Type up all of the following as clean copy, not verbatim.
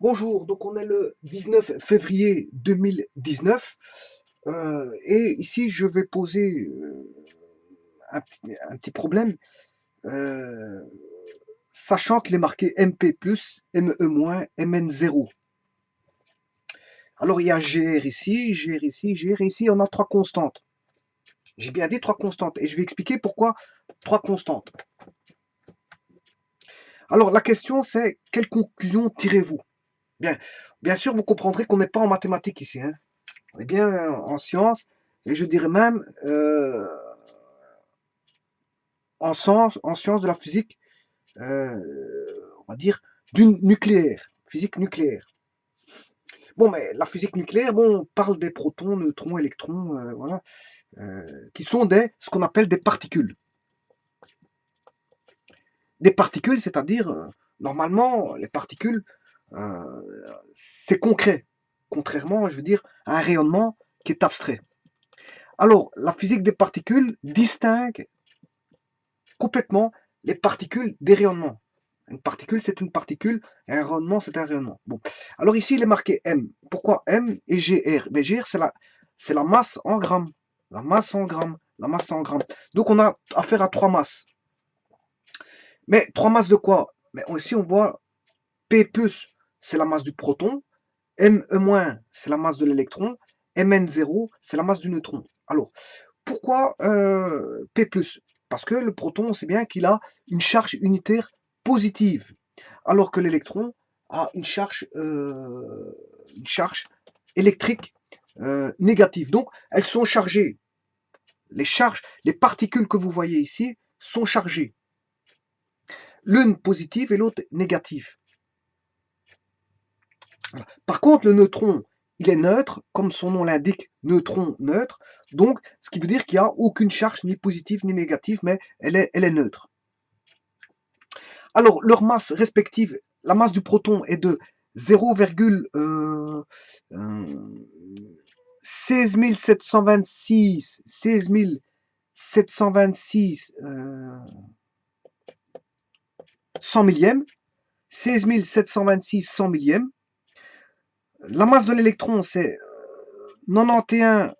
Bonjour, donc on est le 19 février 2019 et ici je vais poser un petit problème, euh, sachant qu'il est marqué MP+, ME-, MN0. Alors il y a GR ici, GR ici, GR ici, on a trois constantes. J'ai bien dit trois constantes et je vais expliquer pourquoi trois constantes. Alors la question c'est, quelle conclusion tirez-vous? Bien, bien sûr vous comprendrez qu'on n'est pas en mathématiques ici, hein. On est bien en sciences, et je dirais même en sciences de la physique, euh, on va dire, du nucléaire, physique nucléaire. Bon, mais la physique nucléaire, bon, on parle des protons, neutrons, électrons, voilà, qui sont ce qu'on appelle des particules. Des particules, c'est-à-dire, normalement, les particules, euh, c'est concret, contrairement, je veux dire, à un rayonnement qui est abstrait. Alors, la physique des particules distingue complètement les particules des rayonnements. Une particule, c'est une particule, et un rayonnement, c'est un rayonnement. Bon. Alors ici, il est marqué M. Pourquoi M et GR? Mais GR, c'est la masse en grammes. La masse en grammes. La masse en grammes. Donc on a affaire à trois masses. Mais trois masses de quoi? Mais ici, on voit P+, c'est la masse du proton. ME-, c'est la masse de l'électron. Mn0, c'est la masse du neutron. Alors, pourquoi P+? Parce que le proton, on sait bien qu'il a une charge unitaire positive, alors que l'électron a une charge électrique négative. Donc, elles sont chargées. Les particules que vous voyez ici sont chargées. L'une positive et l'autre négative. Par contre, le neutron, il est neutre, comme son nom l'indique, neutron neutre. Donc, ce qui veut dire qu'il n'y a aucune charge ni positive ni négative, mais elle est neutre. Alors, leur masse respective, la masse du proton est de 0,16 726, 100 millièmes, 16 726 100 millièmes. La masse de l'électron, c'est 91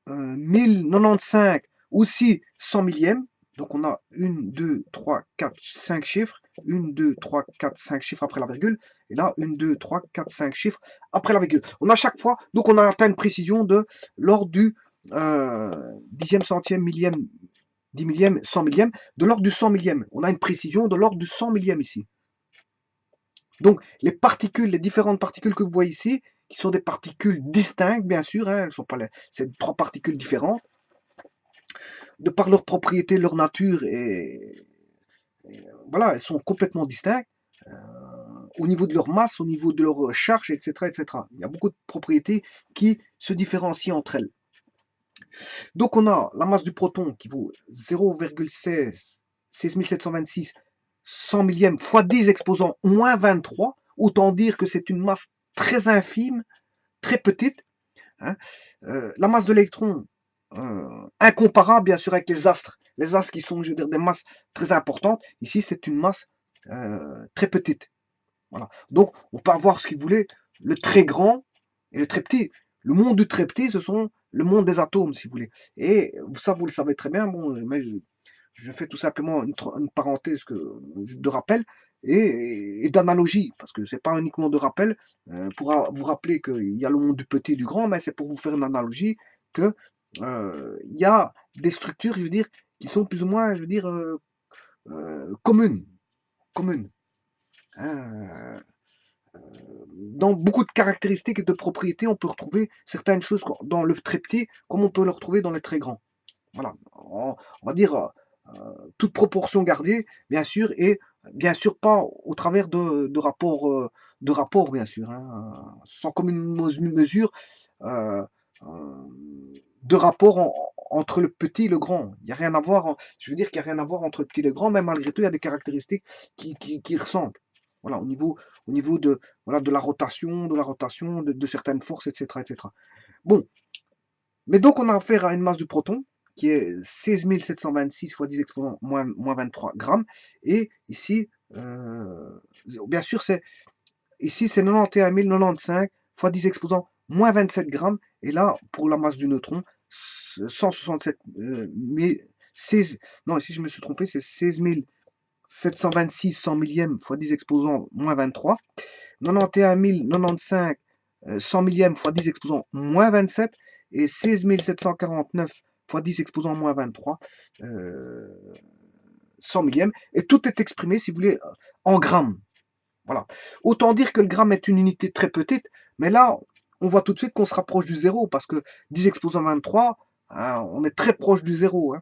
1095, aussi 100 millièmes. Donc on a 1, 2, 3, 4, 5 chiffres. 1, 2, 3, 4, 5 chiffres après la virgule. Et là, 1, 2, 3, 4, 5 chiffres après la virgule. On a chaque fois, donc on a atteint une précision de l'ordre du dixième, centième, millième, 10 millième, 100 millième, de l'ordre du 100 millième. On a une précision de l'ordre du 100 millième ici. Donc les particules, les différentes particules que vous voyez ici, qui sont des particules distinctes, bien sûr, hein, elles sont pas c'est trois particules différentes, de par leurs propriétés, leur nature, et voilà, elles sont complètement distinctes au niveau de leur masse, au niveau de leur charge, etc., etc. Il y a beaucoup de propriétés qui se différencient entre elles. Donc on a la masse du proton qui vaut 0,16 16726 100 millième fois 10 exposant moins 23, autant dire que c'est une masse très infime, très petite. Hein. La masse de l'électron, incomparable bien sûr avec les astres qui sont, je veux dire, des masses très importantes. Ici, c'est une masse très petite. Voilà. Donc, on peut avoir ce qu'il voulait, le très grand et le très petit. Le monde du très petit, ce sont le monde des atomes, si vous voulez. Et ça, vous le savez très bien. Bon, mais je fais tout simplement une parenthèse de rappel et d'analogie, parce que c'est pas uniquement de rappel pour vous rappeler qu'il y a le monde du petit et du grand, mais c'est pour vous faire une analogie que il y a des structures, je veux dire, qui sont plus ou moins, je veux dire, communes, communes. Hein. Dans beaucoup de caractéristiques et de propriétés, on peut retrouver certaines choses dans le très petit, comme on peut le retrouver dans le très grand. Voilà, on va dire toute proportion gardée, bien sûr, et bien sûr pas au travers de rapports bien sûr, hein, sans commune mesure euh, euh, de rapport entre le petit et le grand. Il n'y a rien à voir, je veux dire qu'il n'y a rien à voir entre le petit et le grand, mais malgré tout, il y a des caractéristiques qui ressemblent. Voilà, au niveau de, voilà, de la rotation, de certaines forces, etc., etc. Bon, mais donc on a affaire à une masse du proton qui est 16 726 fois 10 exposant moins 23 grammes. Et ici, bien sûr, ici, c'est 91 095 fois 10 exposant moins 27 grammes. Et là, pour la masse du neutron, 167 000, 16, non, ici, je me suis trompé, c'est 16 726 100 millièmes fois 10 exposant moins 23. 91 095 100 millièmes fois 10 exposant moins 27. Et 16 749 fois 10 exposant moins 23. 100 millièmes. Et tout est exprimé, si vous voulez, en grammes. Voilà. Autant dire que le gramme est une unité très petite, mais là, on voit tout de suite qu'on se rapproche du zéro, parce que 10 exposant 23, hein, on est très proche du zéro. Hein.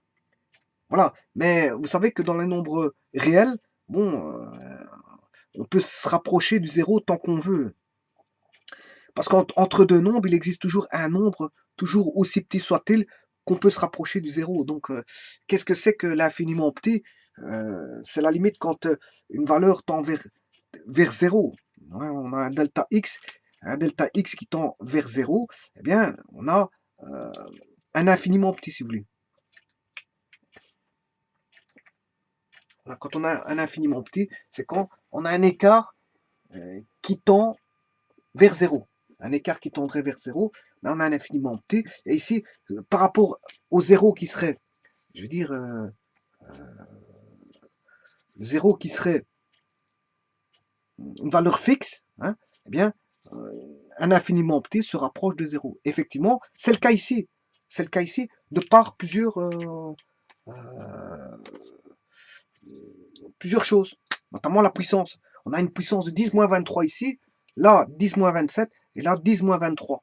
Voilà. Mais vous savez que dans les nombres réels, bon, on peut se rapprocher du zéro tant qu'on veut. Parce qu'entre deux nombres, il existe toujours un nombre, toujours aussi petit soit-il, qu'on peut se rapprocher du zéro. Donc, qu'est-ce que c'est que l'infiniment petit? C'est la limite quand une valeur tend vers 0. Ouais, on a un delta x qui tend vers 0, eh bien, on a un infiniment petit, si vous voulez. Quand on a un infiniment petit, c'est quand on a un écart qui tend vers 0. Un écart qui tendrait vers 0, mais on a un infiniment petit. Et ici, par rapport au 0 qui serait, je veux dire, 0 qui serait une valeur fixe, hein, eh bien, un infiniment petit se rapproche de 0. Effectivement, c'est le cas ici. C'est le cas ici, de par plusieurs choses, notamment la puissance. On a une puissance de 10-23 ici, là 10-27, et là 10-23.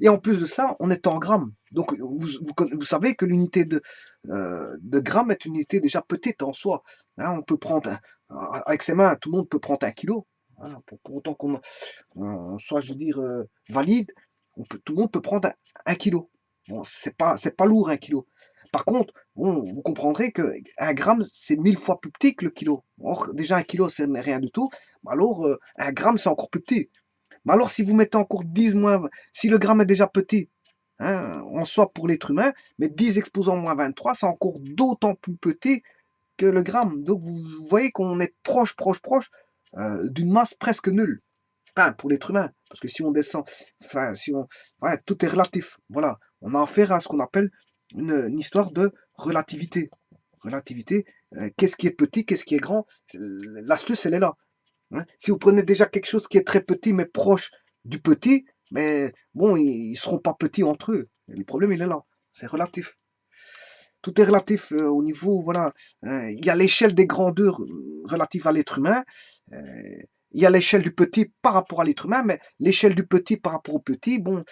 Et en plus de ça, on est en grammes. Donc vous savez que l'unité de gramme est une unité déjà petite en soi. Hein, on peut prendre, avec ses mains, tout le monde peut prendre 1 kilo. Hein, pour autant qu'on soit, je veux dire, valide, tout le monde peut prendre 1 kilo. Bon, c'est pas lourd 1 kilo. Par contre, bon, vous comprendrez qu'un gramme, c'est 1000 fois plus petit que le kilo. Or, déjà 1 kilo, c'est rien du tout. Alors, 1 gramme, c'est encore plus petit. Mais alors, si vous mettez encore 10 moins, si le gramme est déjà petit, hein, en soi pour l'être humain, mais 10 exposant moins 23, c'est encore d'autant plus petit que le gramme. Donc, vous voyez qu'on est proche d'une masse presque nulle. Enfin, pour l'être humain. Parce que si on descend, enfin, si on, ouais, tout est relatif. Voilà. On a affaire à ce qu'on appelle une histoire de relativité. Relativité, qu'est-ce qui est petit, qu'est-ce qui est grand? L'astuce, elle est là. Hein. Si vous prenez déjà quelque chose qui est très petit, mais proche du petit, mais bon, ils ne seront pas petits entre eux. Et le problème, il est là. C'est relatif. Tout est relatif au niveau, voilà. Il y a l'échelle des grandeurs relatives à l'être humain. Il y a l'échelle du petit par rapport à l'être humain, mais l'échelle du petit par rapport au petit, bon,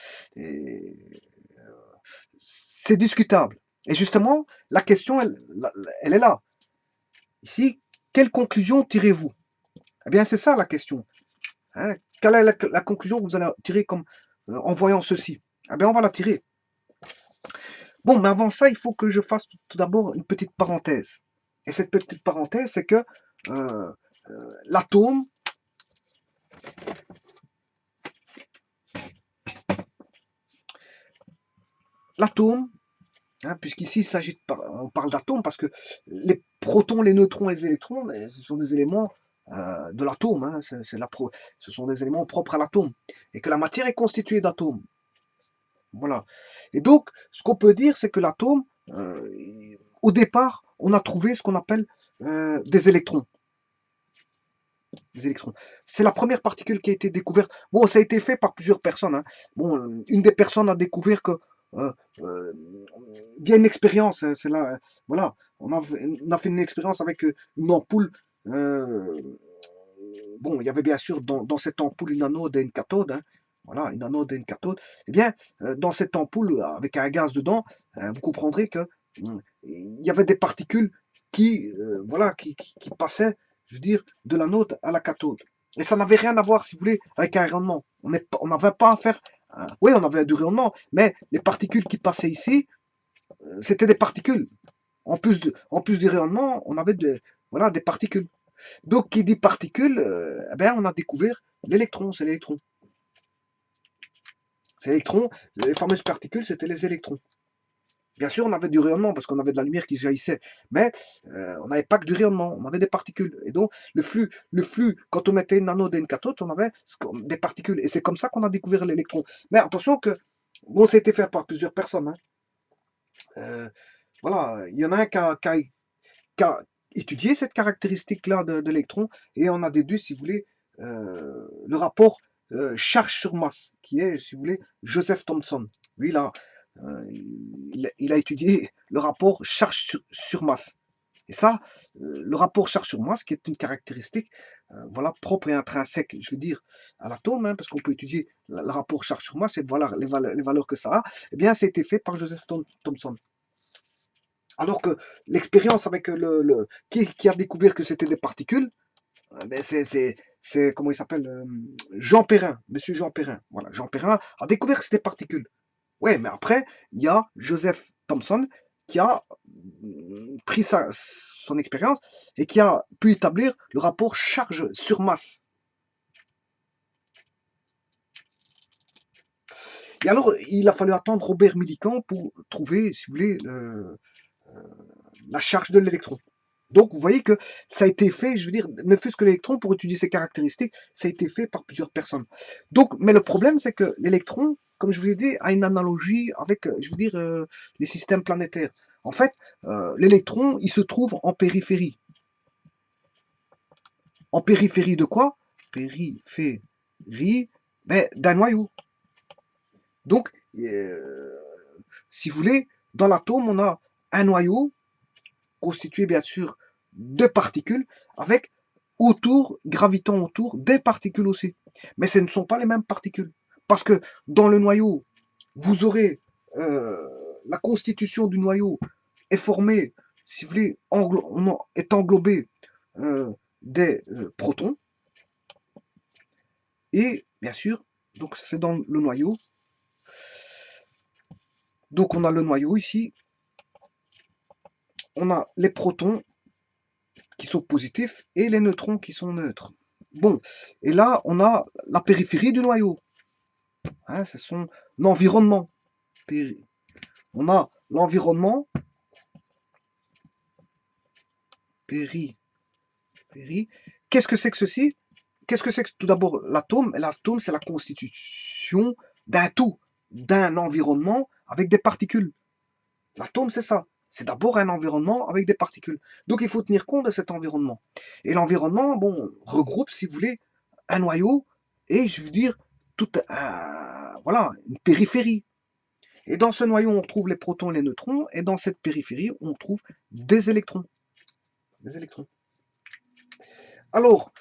c'est discutable. Et justement, la question, elle est là. Ici, quelle conclusion tirez-vous? Eh bien, c'est ça la question. Hein. Quelle est la conclusion que vous allez tirer comme, en voyant ceci? Eh bien, on va la tirer. Bon, mais avant ça, il faut que je fasse tout d'abord une petite parenthèse. Et cette petite parenthèse, c'est que l'atome, hein, puisqu'ici on parle d'atomes parce que les protons, les neutrons et les électrons, ce sont des éléments de l'atome, hein, ce sont des éléments propres à l'atome, et que la matière est constituée d'atomes. Voilà. Et donc, ce qu'on peut dire, c'est que l'atome, au départ, on a trouvé ce qu'on appelle des électrons. Des électrons. C'est la première particule qui a été découverte. Bon, ça a été fait par plusieurs personnes. Hein. Bon, une des personnes a découvert que via une expérience, hein, c'est là, voilà, on a fait une expérience avec une ampoule. Bon, il y avait bien sûr dans cette ampoule une anode et une cathode. Hein. Voilà, une anode et une cathode. Eh bien, dans cette ampoule, avec un gaz dedans, vous comprendrez que il y avait des particules voilà, qui passaient, je veux dire, de l'anode à la cathode. Et ça n'avait rien à voir, si vous voulez, avec un rayonnement. On n'avait pas à faire. Oui, on avait du rayonnement, mais les particules qui passaient ici, c'était des particules. En plus du rayonnement, on avait voilà, des particules. Donc, qui dit particules, eh ben, on a découvert l'électron, c'est l'électron. C'est l'électron, les fameuses particules, c'était les électrons. Bien sûr, on avait du rayonnement parce qu'on avait de la lumière qui jaillissait, mais on n'avait pas que du rayonnement, on avait des particules. Et donc, le flux, quand on mettait une anode et une cathode, on avait des particules. Et c'est comme ça qu'on a découvert l'électron. Mais attention que, bon, ça a été fait par plusieurs personnes, hein. Euh, voilà, il y en a un qui a étudié cette caractéristique-là de l'électron, et on a déduit, si vous voulez, le rapport charge sur masse, qui est, si vous voulez, Joseph Thomson. Lui, là, il a étudié le rapport charge sur masse. Et ça, le rapport charge sur masse, qui est une caractéristique voilà, propre et intrinsèque, je veux dire, à l'atome, hein, parce qu'on peut étudier le rapport charge sur masse et voilà les valeurs que ça a, eh bien, ça a été fait par Joseph Thomson. Alors que l'expérience avec qui a découvert que c'était des particules, ben comment il s'appelle, Jean Perrin, monsieur Jean Perrin. Voilà, Jean Perrin a découvert que c'était des particules. Ouais, mais après, il y a Joseph Thomson qui a pris son expérience et qui a pu établir le rapport charge sur masse. Et alors, il a fallu attendre Robert Millikan pour trouver, si vous voulez, la charge de l'électron. Donc, vous voyez que ça a été fait, je veux dire, ne fût-ce que l'électron, pour étudier ses caractéristiques, ça a été fait par plusieurs personnes. Donc, mais le problème, c'est que l'électron, comme je vous ai dit, a une analogie avec, je veux dire, les systèmes planétaires. En fait, l'électron, il se trouve en périphérie. En périphérie de quoi? Périphérie d'un noyau. Donc, si vous voulez, dans l'atome, on a un noyau constitué bien sûr de particules avec gravitant autour des particules aussi. Mais ce ne sont pas les mêmes particules. Parce que dans le noyau, vous aurez la constitution du noyau est formée, si vous voulez, est englobée des protons. Et bien sûr, donc c'est dans le noyau. Donc on a le noyau ici. On a les protons qui sont positifs et les neutrons qui sont neutres. Bon, et là, on a la périphérie du noyau. Hein, c'est son environnement. On a l'environnement, Qu'est-ce que c'est que ceci? Qu'est-ce que c'est que tout d'abord l'atome? L'atome, c'est la constitution d'un tout, d'un environnement avec des particules. L'atome, c'est ça. C'est d'abord un environnement avec des particules. Donc il faut tenir compte de cet environnement. Et l'environnement, bon, regroupe, si vous voulez, un noyau et, je veux dire, voilà, une périphérie. Et dans ce noyau, on trouve les protons et les neutrons, et dans cette périphérie, on trouve des électrons. Des électrons. Alors,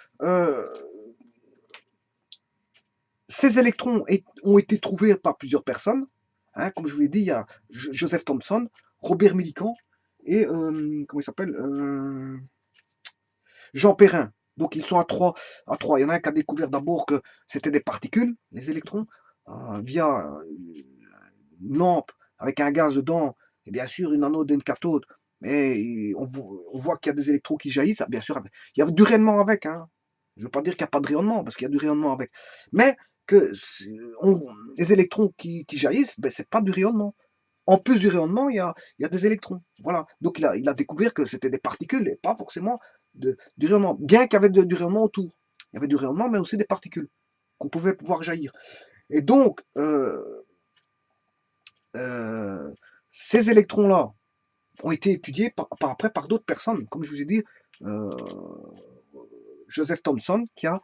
ces électrons ont été trouvés par plusieurs personnes. Hein, comme je vous l'ai dit, il y a Joseph Thomson, Robert Millikan et comment il s'appelle, Jean Perrin. Donc ils sont à trois. Il y en a un qui a découvert d'abord que c'était des particules, les électrons, via une lampe avec un gaz dedans, et bien sûr une anode et une cathode. Mais on voit qu'il y a des électrons qui jaillissent. Bien sûr, il y a du rayonnement avec. Hein. Je ne veux pas dire qu'il n'y a pas de rayonnement, parce qu'il y a du rayonnement avec. Mais que les électrons qui jaillissent, ben, c'est pas du rayonnement. En plus du rayonnement, il y a des électrons. Voilà. Donc il a découvert que c'était des particules et pas forcément du rayonnement. Bien qu'il y avait du rayonnement autour. Il y avait du rayonnement, mais aussi des particules qu'on pouvait voir jaillir. Et donc, ces électrons-là ont été étudiés après par d'autres personnes. Comme je vous ai dit, Joseph Thomson qui a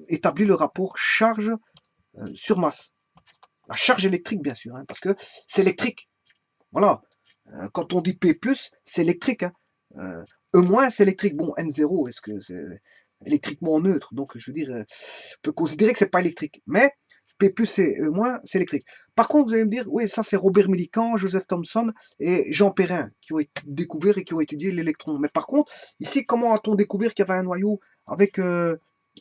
établi le rapport charge sur masse. La charge électrique, bien sûr, hein, parce que c'est électrique. Voilà. Quand on dit P+, c'est électrique. Hein. E-, c'est électrique. Bon, N0, est-ce que c'est électriquement neutre? Donc, je veux dire, on peut considérer que c'est pas électrique. Mais P+, et E-, c'est électrique. Par contre, vous allez me dire, oui, ça c'est Robert Millikan, Joseph Thomson et Jean Perrin qui ont découvert et qui ont étudié l'électron. Mais par contre, ici, comment a-t-on découvert qu'il y avait un noyau avec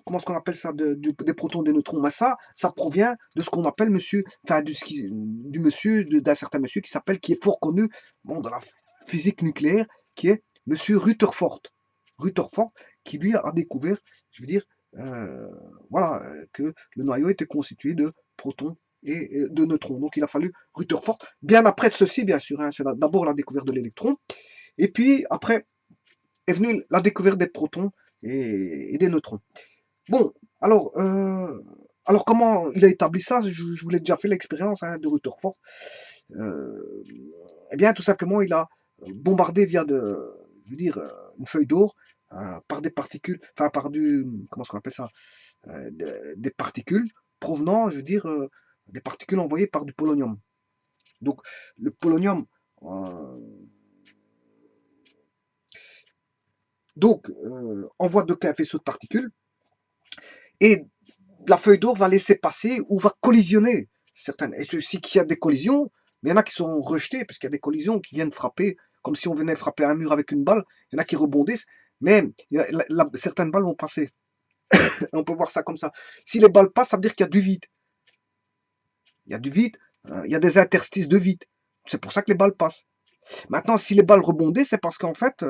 comment est-ce qu'on appelle ça, des protons, des neutrons? Mais ça provient de ce qu'on appelle monsieur, enfin d'un certain monsieur qui est fort connu, bon, dans la physique nucléaire, qui est monsieur Rutherford. Rutherford, qui lui a découvert, je veux dire, voilà, que le noyau était constitué de protons et de neutrons. Donc il a fallu Rutherford, bien après de ceci, bien sûr, hein, c'est d'abord la découverte de l'électron, et puis après est venue la découverte des protons et des neutrons. Bon, alors comment il a établi ça? Je vous l'ai déjà fait l'expérience, hein, de Rutherford. Euh, eh bien, tout simplement, il a bombardé via je veux dire, une feuille d'or par des particules, enfin par comment est-ce qu'on appelle ça, des particules provenant, je veux dire, des particules envoyées par du polonium. Donc, le polonium, euh, envoie donc un faisceau de particules et la feuille d'or va laisser passer ou va collisionner certaines. Et ceci qu'il y a des collisions, mais il y en a qui sont rejetées, parce qu'il y a des collisions qui viennent frapper, comme si on venait frapper un mur avec une balle. Il y en a qui rebondissent, mais certaines balles vont passer. On peut voir ça comme ça. Si les balles passent, ça veut dire qu'il y a du vide. Il y a du vide, il y a des interstices de vide. C'est pour ça que les balles passent. Maintenant, si les balles rebondissent, c'est parce qu'en fait,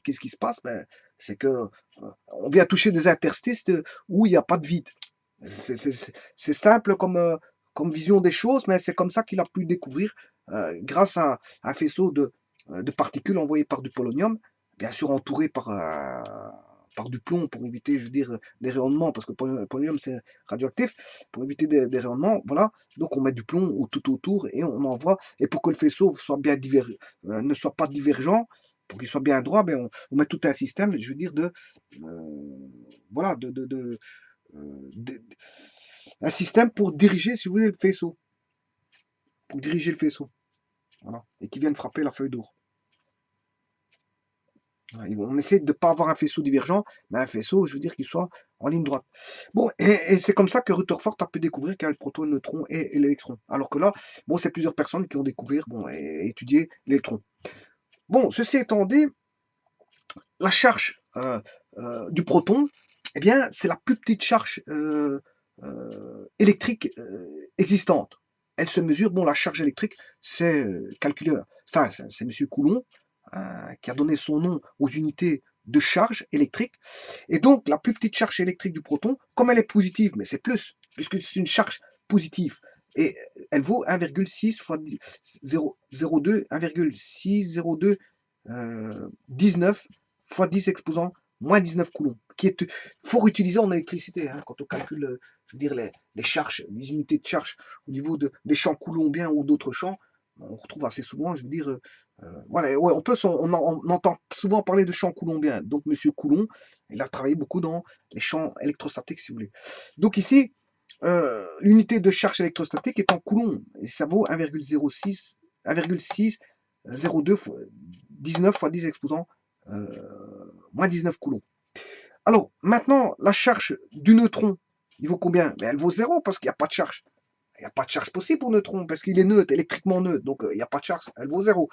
qu'est-ce qui se passe? Ben, c'est que on vient toucher des interstices où il n'y a pas de vide. C'est simple comme vision des choses, mais c'est comme ça qu'il a pu découvrir, grâce à un faisceau de particules envoyées par du polonium, bien sûr entouré par du plomb pour éviter, je veux dire, des rayonnements, parce que le polonium c'est radioactif, pour éviter des rayonnements, voilà. Donc on met du plomb tout autour et on envoie, et pour que le faisceau soit bien ne soit pas divergent, pour qu'il soit bien droit, ben on met tout un système, je veux dire, voilà, euh, un système pour diriger, si vous voulez, le faisceau. Pour diriger le faisceau. Voilà. Et qui viennent frapper la feuille d'or. Voilà. On essaie de ne pas avoir un faisceau divergent, mais un faisceau, je veux dire, qui soit en ligne droite. Bon, et c'est comme ça que Rutherford a pu découvrir qu'il y a le proton, le neutron et l'électron. Alors que là, bon, c'est plusieurs personnes qui ont découvert, bon, et étudié l'électron. Bon, ceci étant dit, la charge du proton, eh bien, c'est la plus petite charge électrique existante. Elle se mesure, bon, la charge électrique, c'est calculé, enfin, c'est M. Coulomb qui a donné son nom aux unités de charge électrique. Et donc, la plus petite charge électrique du proton, comme elle est positive, mais c'est plus, puisque c'est une charge positive, et elle vaut 1,6 fois 0,02, 1,602 19 fois 10 exposant moins 19 coulombs, qui est fort utilisé en électricité, hein, quand on calcule, je veux dire, les charges, les unités de charge au niveau des champs coulombiens ou d'autres champs. On retrouve assez souvent, je veux dire, voilà, ouais, on entend souvent parler de champs coulombiens. Donc, Monsieur Coulomb, il a travaillé beaucoup dans les champs électrostatiques, si vous voulez. Donc ici, l'unité de charge électrostatique est en coulomb, et ça vaut 1,06, 1,602 fois 19 fois 10 exposant moins 19 coulombs. Alors, maintenant, la charge du neutron, il vaut combien? Mais elle vaut 0 parce qu'il n'y a pas de charge. Il n'y a pas de charge possible pour le neutron parce qu'il est neutre, électriquement neutre, donc il n'y a pas de charge, elle vaut 0.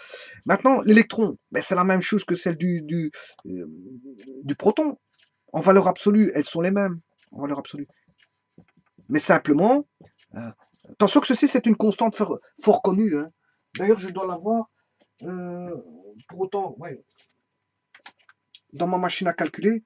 Maintenant, l'électron, ben, c'est la même chose que celle du proton. En valeur absolue, elles sont les mêmes, en valeur absolue. Mais simplement, attention que ceci, c'est une constante fort connue. Hein. D'ailleurs, je dois l'avoir, pour autant, ouais, dans ma machine à calculer.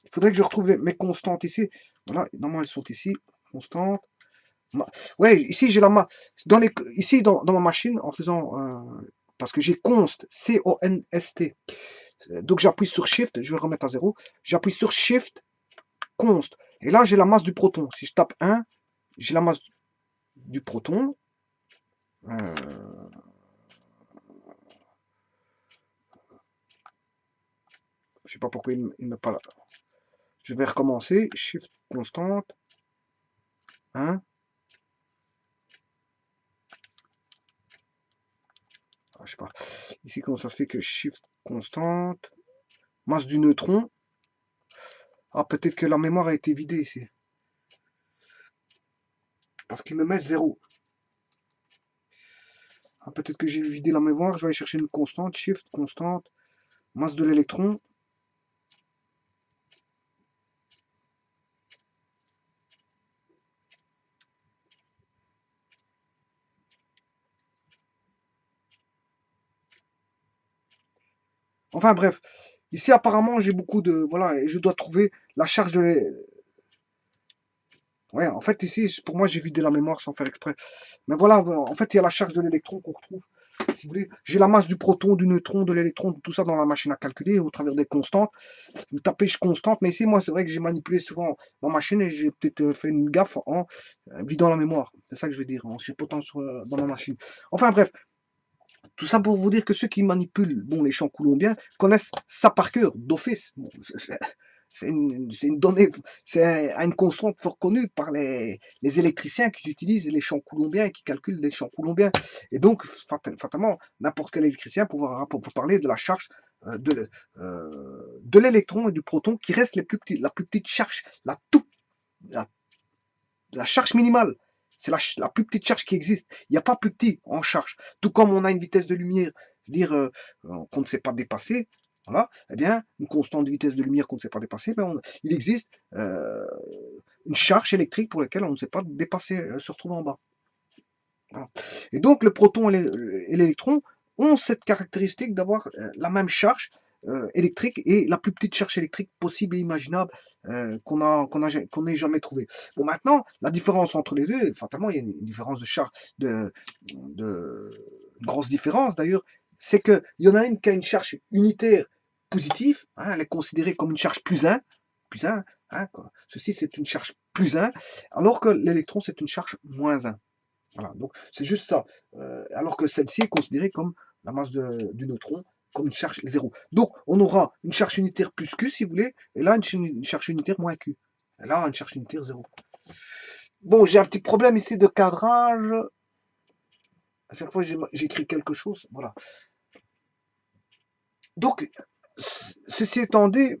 Il faudrait que je retrouve mes constantes ici. Voilà, normalement elles sont ici. Constantes. Ouais, ici j'ai ici dans ma machine en faisant parce que j'ai const C-O-N-S-T. Donc j'appuie sur Shift, je vais le remettre à 0. J'appuie sur Shift, const. Et là j'ai la masse du proton. Si je tape 1, j'ai la masse du proton. Je sais pas pourquoi il ne met pas là. Je vais recommencer. Shift constante. 1. Je sais pas. Ici, comment ça se fait que Shift constante. Masse du neutron. Ah, peut-être que la mémoire a été vidée ici. Parce qu'il me met 0. Ah, peut-être que j'ai vidé la mémoire. Je vais aller chercher une constante. Shift constante. Masse de l'électron. Enfin bref, ici apparemment j'ai beaucoup de... Voilà, et je dois trouver la charge de... Ouais, en fait ici, pour moi j'ai vidé la mémoire sans faire exprès. Mais voilà, en fait il y a la charge de l'électron qu'on retrouve. Si vous voulez, j'ai la masse du proton, du neutron, de l'électron, tout ça dans la machine à calculer au travers des constantes. Vous tapez constante, mais ici moi c'est vrai que j'ai manipulé souvent ma machine et j'ai peut-être fait une gaffe en vidant la mémoire. C'est ça que je veux dire, en chipotant dans ma machine. Enfin bref, tout ça pour vous dire que ceux qui manipulent bon, les champs coulombiens connaissent ça par cœur, d'office. Bon, c'est une donnée, c'est une constante fort connue par les électriciens qui utilisent les champs coulombiens et qui calculent les champs coulombiens. Et donc, fatalement, n'importe quel électricien pourra parler de la charge de l'électron et du proton qui reste la plus petite charge, la, la charge minimale. C'est la plus petite charge qui existe. Il n'y a pas plus petit en charge. Tout comme on a une vitesse de lumière, dire qu'on ne sait pas dépasser, voilà, eh bien, une constante de vitesse de lumière qu'on ne sait pas dépasser, il existe une charge électrique pour laquelle on ne sait pas dépasser, se retrouve en bas. Voilà. Et donc, le proton et l'électron ont cette caractéristique d'avoir la même charge électrique et la plus petite charge électrique possible et imaginable qu'on ait jamais trouvée. Bon, maintenant, la différence entre les deux, fatalement, il y a une différence de charge, une grosse différence d'ailleurs, c'est qu'il y en a une qui a une charge unitaire positive, hein, elle est considérée comme une charge plus 1, hein, ceci c'est une charge plus 1, alors que l'électron c'est une charge moins 1. Voilà, donc c'est juste ça. Alors que celle-ci est considérée comme la masse du neutron, comme une charge 0. Donc on aura une charge unitaire plus Q si vous voulez, et là une charge unitaire moins Q. Et là une charge unitaire 0. Bon, j'ai un petit problème ici de cadrage. À chaque fois j'écris quelque chose. Voilà. Donc, ceci étant dit,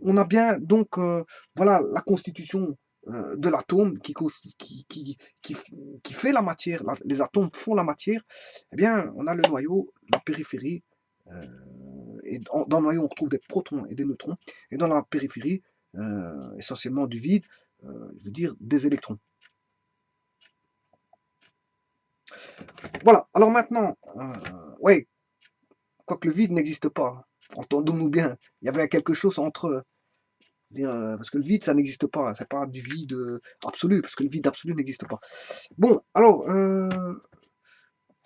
on a bien donc voilà la constitution de l'atome qui fait la matière, les atomes font la matière, eh bien on a le noyau, la périphérie, et dans le noyau on retrouve des protons et des neutrons, et dans la périphérie essentiellement du vide, je veux dire des électrons. Voilà, alors maintenant, ouais, quoique le vide n'existe pas, entendons-nous bien, il y avait quelque chose entre parce que le vide, ça n'existe pas. C'est pas du vide absolu, parce que le vide absolu n'existe pas. Bon, alors,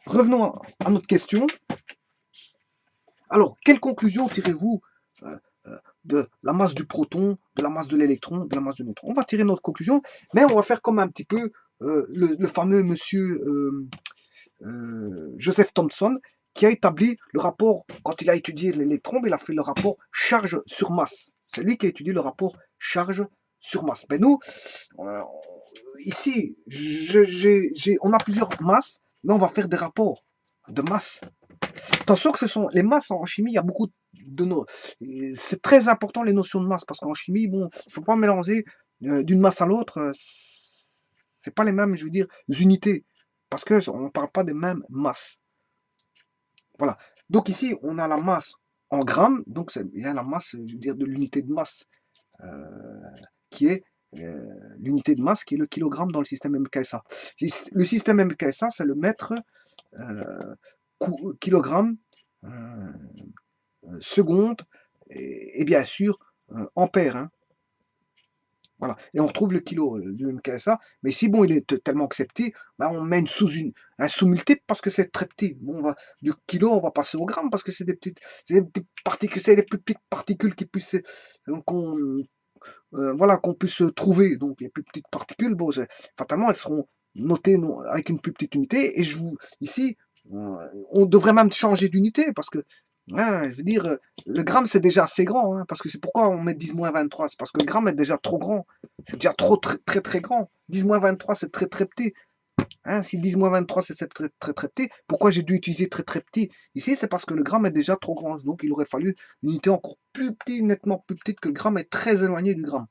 revenons à notre question. Alors, quelle conclusion tirez-vous de la masse du proton, de la masse de l'électron, de la masse du neutron? On va tirer notre conclusion, mais on va faire comme un petit peu le fameux monsieur Joseph Thomson, qui a établi le rapport, quand il a étudié l'électron, il a fait le rapport charge sur masse. C'est lui qui a étudié le rapport charge sur masse. Ben nous, ici, on a plusieurs masses, mais on va faire des rapports de masse. Attention que ce sont les masses en chimie, il y a beaucoup de c'est très important les notions de masse, parce qu'en chimie, bon, il ne faut pas mélanger d'une masse à l'autre, c'est pas les mêmes, je veux dire, unités, parce qu'on ne parle pas des mêmes masses. Voilà. Donc ici, on a la masse en grammes, donc c'est bien la masse, je veux dire, de l'unité de masse, qui est l'unité de masse qui est le kilogramme dans le système MKSA. Le système MKSA, c'est le mètre kilogramme seconde et bien sûr ampère. Hein. Voilà. Et on retrouve le kilo du MKSA. Mais si bon, il est tellement accepté, ben on met un sous-multiple parce que c'est très petit. Bon, du kilo, on va passer au gramme parce que c'est des petites particules, c'est les plus petites particules qui puissent voilà, qu'on puisse trouver. Donc les plus petites particules, bon, fatalement, elles seront notées avec une plus petite unité. Et ici, on devrait même changer d'unité parce que je veux dire, le gramme c'est déjà assez grand, hein, parce que c'est pourquoi on met 10-23, c'est parce que le gramme est déjà trop grand, c'est déjà trop très grand. 10-23 c'est très petit. Hein, si 10-23 c'est très petit, pourquoi j'ai dû utiliser très petit ici? C'est parce que le gramme est déjà trop grand, donc il aurait fallu une unité encore plus petite, nettement plus petite, que le gramme est très éloigné du gramme.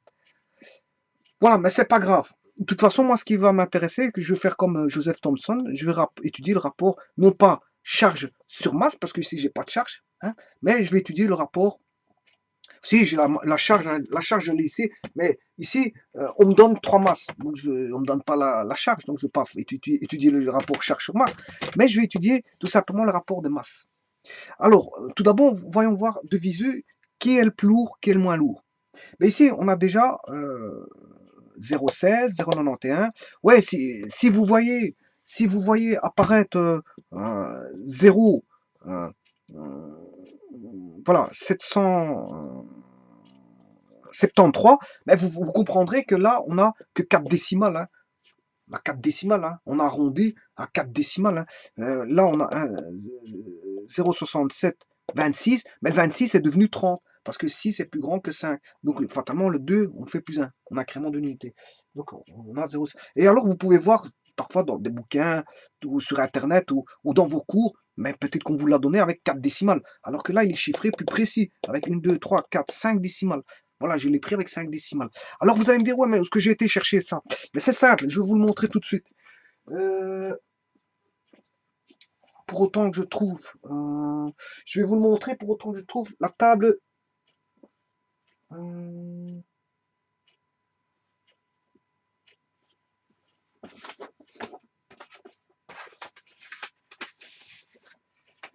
Voilà, mais c'est pas grave. De toute façon, moi ce qui va m'intéresser, c'est que je vais faire comme Joseph Thomson, je vais étudier le rapport, non pas charge sur masse, parce que ici j'ai pas de charge, hein, mais je vais étudier le rapport. Si j'ai la charge je l'ai ici, mais ici on me donne 3 masses, donc on me donne pas la charge, donc je ne vais pas étudier le rapport charge sur masse, mais je vais étudier tout simplement le rapport de masse. Alors, tout d'abord, voyons voir de visu qui est le plus lourd, qui est le moins lourd. Mais ici, on a déjà 0,16, 0,91. Ouais, si vous voyez apparaître 0, euh, euh, voilà, 773, mais vous comprendrez que là, on a que 4 décimales, hein. À 4 décimales, hein. On a arrondi à 4 décimales, hein. Là, on a 0,67, 26, mais le 26 est devenu 30, parce que 6 est plus grand que 5. Donc, fatalement, le 2, on fait plus 1, on a incrément d'unité. Donc, on a 0. Et alors, vous pouvez voir, parfois dans des bouquins, ou sur Internet, ou dans vos cours, mais peut-être qu'on vous l'a donné avec 4 décimales, alors que là, il est chiffré plus précis, avec 1, 2, 3, 4, 5 décimales. Voilà, je l'ai pris avec 5 décimales. Alors, vous allez me dire, ouais, mais où est-ce que j'ai été chercher ça? Mais c'est simple, je vais vous le montrer tout de suite. Euh, pour autant que je trouve, je vais vous le montrer pour autant que je trouve la table. euh,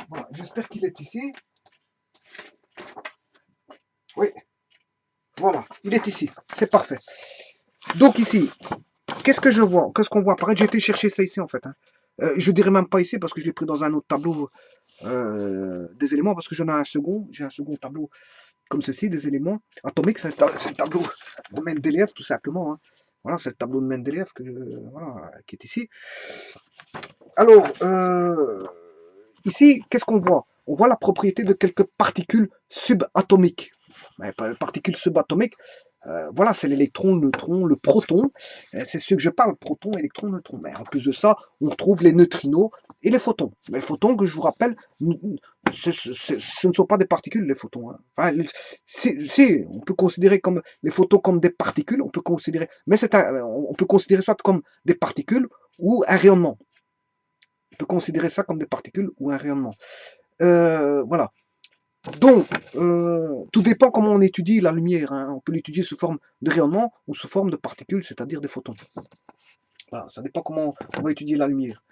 voilà, j'espère qu'il est ici. Oui, voilà, il est ici. C'est parfait. Donc ici, qu'est-ce que je vois? Qu'est-ce qu'on voit apparaître? J'ai été chercher ça ici en fait, hein. Je dirais même pas ici parce que je l'ai pris dans un autre tableau des éléments parce que j'en ai un second. J'ai un second tableau comme ceci, des éléments atomiques. C'est le tableau de Mendeleev tout simplement, hein. Voilà, c'est le tableau de Mendeleev voilà, qui est ici. Alors, ici, qu'est-ce qu'on voit? On voit la propriété de quelques particules subatomiques. Particules subatomiques, voilà, c'est l'électron, le neutron, le proton. C'est ce que je parle, proton, électron, neutron. Mais en plus de ça, on retrouve les neutrinos et les photons. Mais les photons, que je vous rappelle, ce ne sont pas des particules, les photons, hein. Enfin, si, on peut considérer comme les photons comme des particules, on peut considérer, mais on peut considérer soit comme des particules ou un rayonnement. On peut considérer ça comme des particules ou un rayonnement. Voilà. Donc, tout dépend comment on étudie la lumière, hein. On peut l'étudier sous forme de rayonnement ou sous forme de particules, c'est-à-dire des photons. Voilà, ça dépend comment on va étudier la lumière.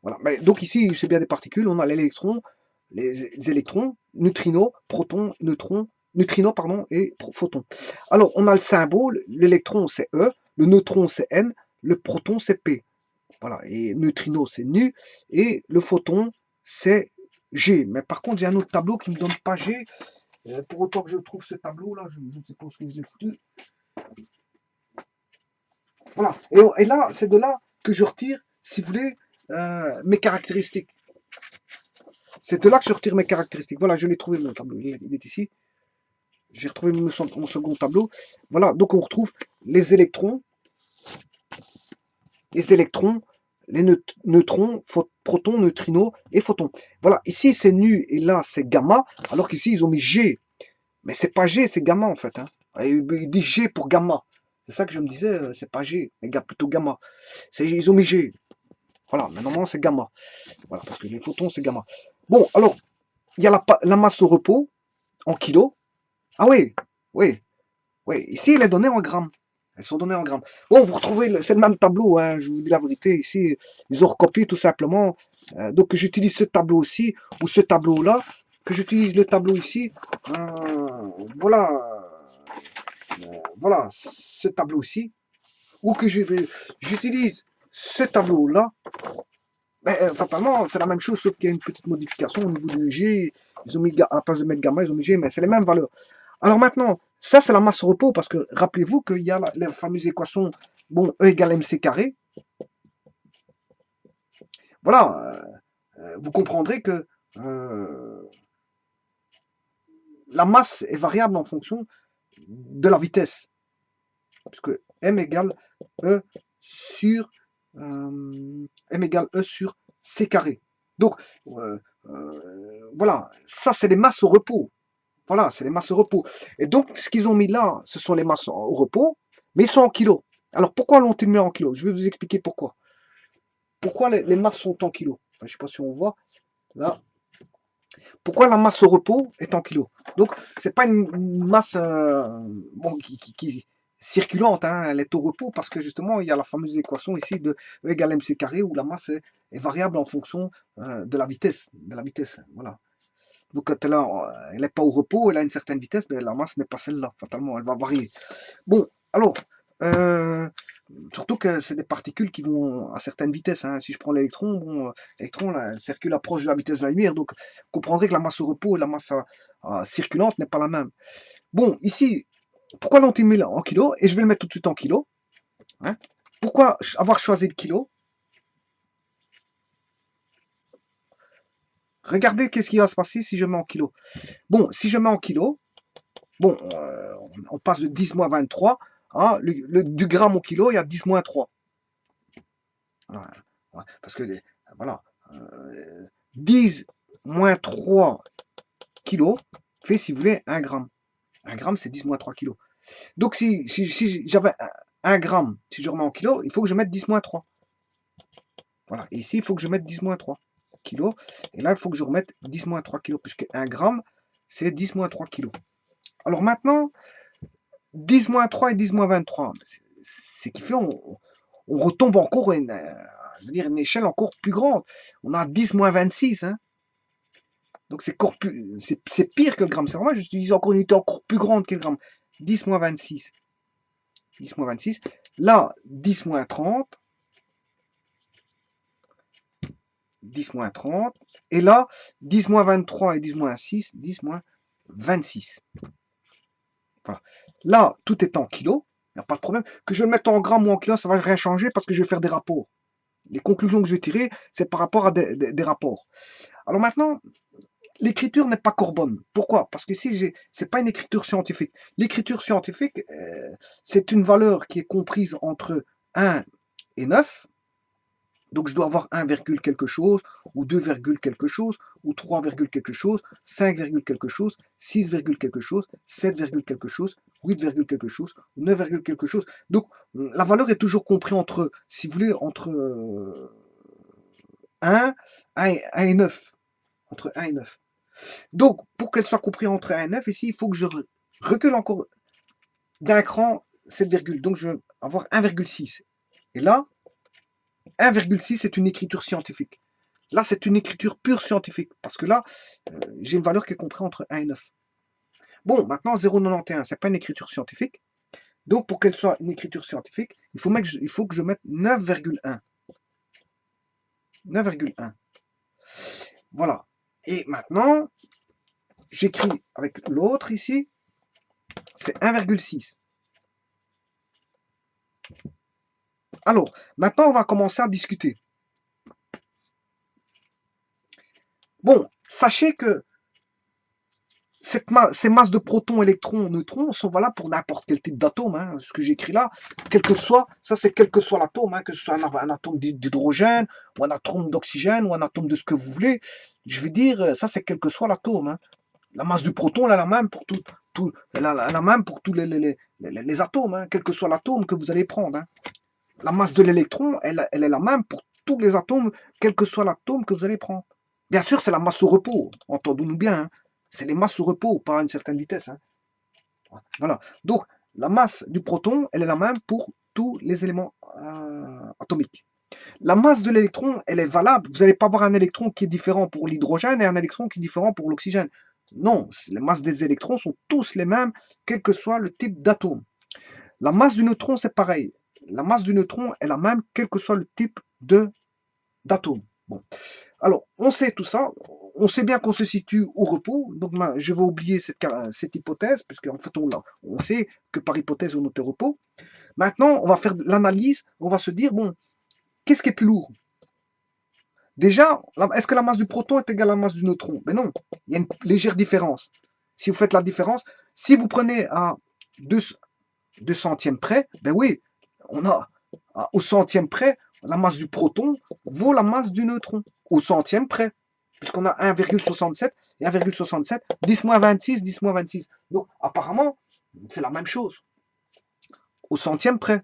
Voilà. Mais, donc ici, c'est bien des particules. On a l'électron, les électrons, neutrinos, protons, neutrons, neutrinos pardon, et photons. Alors, on a le symbole. L'électron c'est E, le neutron c'est N, le proton c'est P. Voilà. Et neutrino c'est nu et le photon c'est G. Mais par contre, j'ai un autre tableau qui ne me donne pas G. Pour autant que je trouve ce tableau là, je ne sais pas où je l'ai foutu. Voilà. Et là, c'est de là que je retire, si vous voulez, mes caractéristiques. C'est de là que je retire mes caractéristiques. Voilà, je l'ai trouvé mon tableau. Il est ici. J'ai retrouvé mon second tableau. Voilà, donc on retrouve les électrons, les neutrons, protons, neutrinos et photons. Voilà, ici c'est nu et là c'est gamma, alors qu'ici ils ont mis G. Mais c'est pas G, c'est gamma en fait, hein. Ils disent G pour gamma. C'est ça que je me disais, c'est pas G, mais plutôt gamma. Ils ont mis G. Voilà, mais normalement c'est gamma. Voilà, parce que les photons c'est gamma. Bon, alors, il y a la masse au repos en kilos. Ah oui, oui, oui. Ici, elle est donnée en grammes. Elles sont données en grammes. Bon, vous retrouvez, c'est le même tableau, hein, je vous dis la vérité. Ici, ils ont recopié tout simplement. Donc, j'utilise ce tableau aussi, ou ce tableau-là, que j'utilise le tableau ici. Voilà, voilà, ce tableau-ci, ou que j'utilise ce tableau-là. Mais fatalement, c'est la même chose, sauf qu'il y a une petite modification au niveau du G. Ils ont mis, à la place de mettre gamma, ils ont mis G, mais c'est les mêmes valeurs. Alors maintenant, ça c'est la masse au repos, parce que rappelez-vous qu'il y a la fameuse équation, bon, E égale mc carré. Voilà, vous comprendrez que la masse est variable en fonction de la vitesse. Puisque m égale E sur c carré. Donc, voilà, ça c'est les masses au repos. Voilà, c'est les masses au repos. Et donc, ce qu'ils ont mis là, ce sont les masses au repos, mais ils sont en kilos. Alors, pourquoi l'ont-ils mis en kilos? Je vais vous expliquer pourquoi. Pourquoi les masses sont en kilos? Enfin, je ne sais pas si on voit là. Pourquoi la masse au repos est en kilos? Donc, c'est pas une masse bon, qui circulante, hein, elle est au repos parce que justement, il y a la fameuse équation ici de E égale mc carré où la masse est variable en fonction de la vitesse. Voilà. Donc quand elle n'est pas au repos, elle a une certaine vitesse, mais la masse n'est pas celle-là, fatalement, elle va varier. Bon, alors, euh, surtout que c'est des particules qui vont à certaines vitesses, hein. Si je prends l'électron, bon, l'électron, là, elle circule à proche de la vitesse de la lumière, donc vous comprendrez que la masse au repos et la masse circulante n'est pas la même. Bon, ici, pourquoi l'ont-ils mis en kilos? Et je vais le mettre tout de suite en kilos. Hein. Pourquoi avoir choisi le kilo? Regardez qu'est-ce qui va se passer si je mets en kilos. Bon, si je mets en kilos, bon, on passe de 10 moins 23 à du gramme au kilo, il y a 10 moins 3. Voilà. Parce que, voilà, 10 moins 3 kilos fait, si vous voulez, 1 gramme. 1 gramme, c'est 10 moins 3 kilos. Donc, si j'avais 1 gramme, si je remets en kilos, il faut que je mette 10 moins 3. Voilà. Et ici, il faut que je mette 10 moins 3 kilos. Et là, il faut que je remette 10 moins 3 kilos, puisque 1 gramme, c'est 10 moins 3 kilos. Alors maintenant, 10 moins 3 et 10 moins 23, c'est qui fait, on retombe encore je veux dire, une échelle encore plus grande. On a 10 moins 26. Hein. Donc c'est pire que le gramme. C'est vraiment, j'utilise encore une unité encore plus grande que le gramme. 10 moins 26. 10 moins 26. Là, 10 moins 30. 10 moins 30. Et là, 10 moins 23 et 10 moins 6. 10 moins 26. Voilà. Là, tout est en kilos. Il n'y a pas de problème. Que je le mette en grammes ou en kilos, ça ne va rien changer parce que je vais faire des rapports. Les conclusions que je vais tirer, c'est par rapport à des rapports. Alors maintenant, l'écriture n'est pas Corbonne. Pourquoi? Parce que ici, c'est pas une écriture scientifique. L'écriture scientifique, c'est une valeur qui est comprise entre 1 et 9. Donc je dois avoir 1, quelque chose, ou 2, quelque chose, ou 3, quelque chose, 5, quelque chose, 6, quelque chose, 7, quelque chose, 8, quelque chose, 9, quelque chose. Donc la valeur est toujours comprise entre, si vous voulez, entre 1 et 9. Entre 1 et 9. Donc, pour qu'elle soit comprise entre 1 et 9, ici, il faut que je recule encore d'un cran cette virgule. Donc, je vais avoir 1,6. Et là, 1,6 c'est une écriture scientifique. Là, c'est une écriture pure scientifique. Parce que là, j'ai une valeur qui est comprise entre 1 et 9. Bon, maintenant, 0,91, c'est pas une écriture scientifique. Donc, pour qu'elle soit une écriture scientifique, il faut que je mette 9,1. 9,1. Voilà. Et maintenant, j'écris avec l'autre ici, c'est 1,6. Alors, maintenant, on va commencer à discuter. Bon, sachez que ces masses de protons, électrons, neutrons sont valables pour n'importe quel type d'atome. Hein. Ce que j'écris là, quel que soit, ça c'est quel que soit l'atome, hein, que ce soit un atome d'hydrogène, ou un atome d'oxygène, ou un atome de ce que vous voulez. Je veux dire, ça c'est quel que soit l'atome. Hein. La masse du proton, elle est la même pour elle est la même pour tous les atomes, hein, quel que soit l'atome que vous allez prendre. Hein. La masse de l'électron, elle est la même pour tous les atomes, quel que soit l'atome que vous allez prendre. Bien sûr, c'est la masse au repos, entendons-nous bien. Hein. C'est les masses au repos, pas à une certaine vitesse. Hein. Voilà. Donc, la masse du proton, elle est la même pour tous les éléments atomiques. La masse de l'électron, elle est valable. Vous n'allez pas avoir un électron qui est différent pour l'hydrogène et un électron qui est différent pour l'oxygène. Non, les masses des électrons sont tous les mêmes, quel que soit le type d'atome. La masse du neutron, c'est pareil. La masse du neutron est la même, quel que soit le type d'atome. Bon. Alors, on sait tout ça. On sait bien qu'on se situe au repos. Donc, je vais oublier cette hypothèse, puisque en fait, on sait que par hypothèse, on est au repos. Maintenant, on va faire l'analyse. On va se dire, bon, qu'est-ce qui est plus lourd? Déjà, est-ce que la masse du proton est égale à la masse du neutron? Mais non, il y a une légère différence. Si vous faites la différence, si vous prenez à 2 centièmes près, ben oui, on a au centième près, la masse du proton vaut la masse du neutron. Au centième près, puisqu'on a 1,67 et 1,67, 10 moins 26, 10 moins 26. Donc, apparemment, c'est la même chose. Au centième près.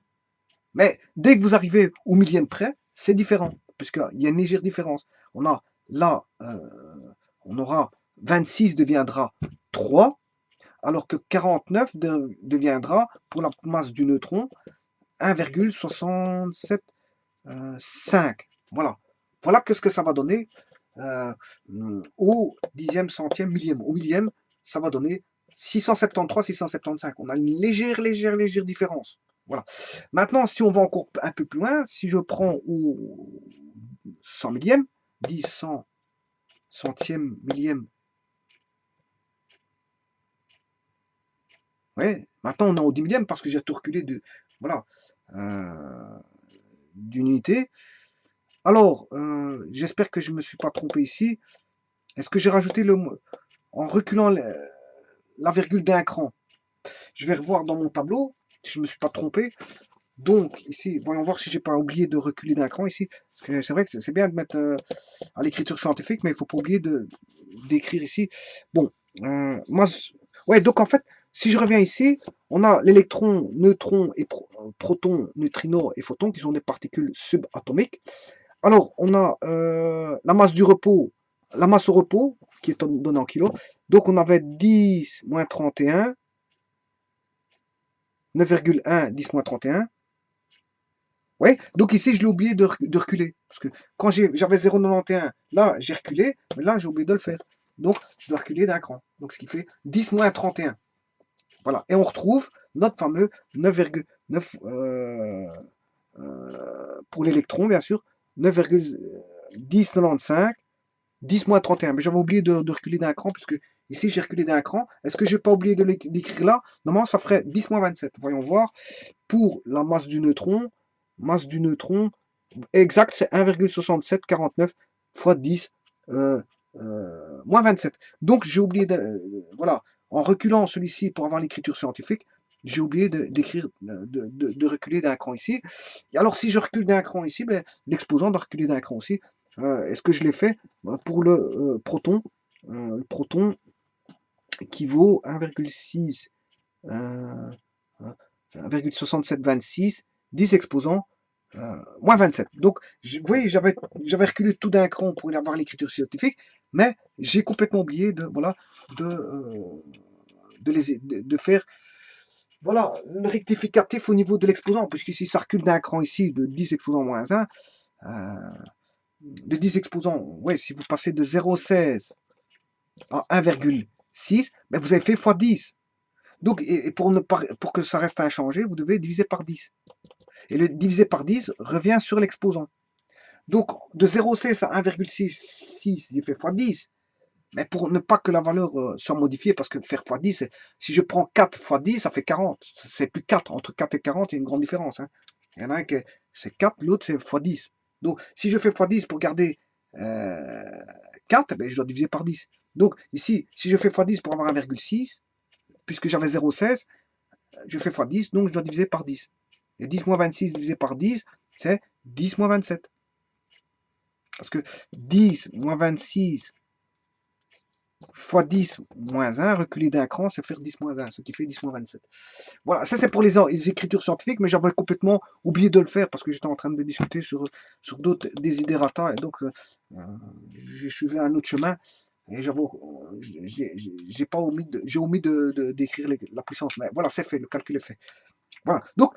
Mais dès que vous arrivez au millième près, c'est différent, puisqu'il y a une légère différence. On a là, on aura 26 deviendra 3, alors que 49 deviendra, pour la masse du neutron, 1,67 5. Voilà. Voilà ce que ça va donner euh, au dixième, centième, millième. Au millième, ça va donner 673, 675. On a une légère différence. Voilà. Maintenant, si on va encore un peu plus loin, si je prends au 100 millième, 10, 100, centième, millième. Ouais, maintenant on est au 10 millième parce que j'ai tout reculé de, voilà, euh, d'unité. Alors, j'espère que je ne me suis pas trompé ici. Est-ce que j'ai rajouté en reculant la virgule d'un cran? Je vais revoir dans mon tableau si je ne me suis pas trompé. Donc, ici, voyons voir si j'ai pas oublié de reculer d'un cran ici. C'est vrai que c'est bien de mettre à l'écriture scientifique, mais il faut pas oublier d'écrire ici. Bon, moi, ouais, donc en fait, si je reviens ici, on a l'électron, neutron et proton, neutrino et photon qui sont des particules subatomiques. Alors, on a la masse du repos, la masse au repos, qui est donnée en kilos. Donc, on avait 10 moins 31, 9,1, 10 moins 31. Ouais, donc ici, je l'ai oublié de reculer. Parce que quand j'avais 0,91, là, j'ai reculé, mais là, j'ai oublié de le faire. Donc, je dois reculer d'un cran. Donc, ce qui fait 10 moins 31. Voilà. Et on retrouve notre fameux 9,9 pour l'électron, bien sûr, 9,1095, 10 moins 31. Mais j'avais oublié de reculer d'un cran, puisque ici, j'ai reculé d'un cran. Est-ce que j'ai pas oublié de l'écrire là? Normalement, ça ferait 10 moins 27. Voyons voir. Pour la masse du neutron, exact, c'est 1,6749 fois 10 moins 27. Donc j'ai oublié voilà, en reculant celui-ci pour avoir l'écriture scientifique, j'ai oublié d'écrire, de reculer d'un cran ici. Et alors si je recule d'un cran ici, ben, l'exposant doit reculer d'un cran aussi. Est-ce que je l'ai fait? Pour le proton? Le proton qui vaut 1,6 1,6726, 10 exposants, moins 27. Donc, vous voyez, j'avais reculé tout d'un cran pour avoir l'écriture scientifique, mais j'ai complètement oublié voilà, de faire voilà, le rectificatif au niveau de l'exposant, puisque si ça recule d'un cran ici de 10 exposants moins 1, de 10 exposants, ouais, si vous passez de 0,16 à 1,6, ben vous avez fait x 10. Donc, et pour que ça reste inchangé, vous devez diviser par 10. Et le divisé par 10 revient sur l'exposant. Donc, de 0,16 à 1,66, il fait x 10. Mais pour ne pas que la valeur soit modifiée, parce que faire x 10, si je prends 4 x 10, ça fait 40. C'est plus 4. Entre 4 et 40, il y a une grande différence. Hein. Il y en a un qui c'est 4, l'autre c'est x 10. Donc, si je fais x 10 pour garder 4, ben, je dois diviser par 10. Donc, ici, si je fais x 10 pour avoir 1,6, puisque j'avais 0,16, je fais x 10, donc je dois diviser par 10. Et 10 moins 26 divisé par 10, c'est 10 moins 27. Parce que 10 moins 26 fois 10 moins 1, reculer d'un cran, c'est faire 10 moins 1, ce qui fait 10 moins 27. Voilà, ça c'est pour les écritures scientifiques, mais j'avais complètement oublié de le faire parce que j'étais en train de discuter sur d'autres desiderata, et donc j'ai suivi un autre chemin, et j'ai pas omis j'ai omis d'écrire la puissance, mais voilà, c'est fait, le calcul est fait. Voilà, donc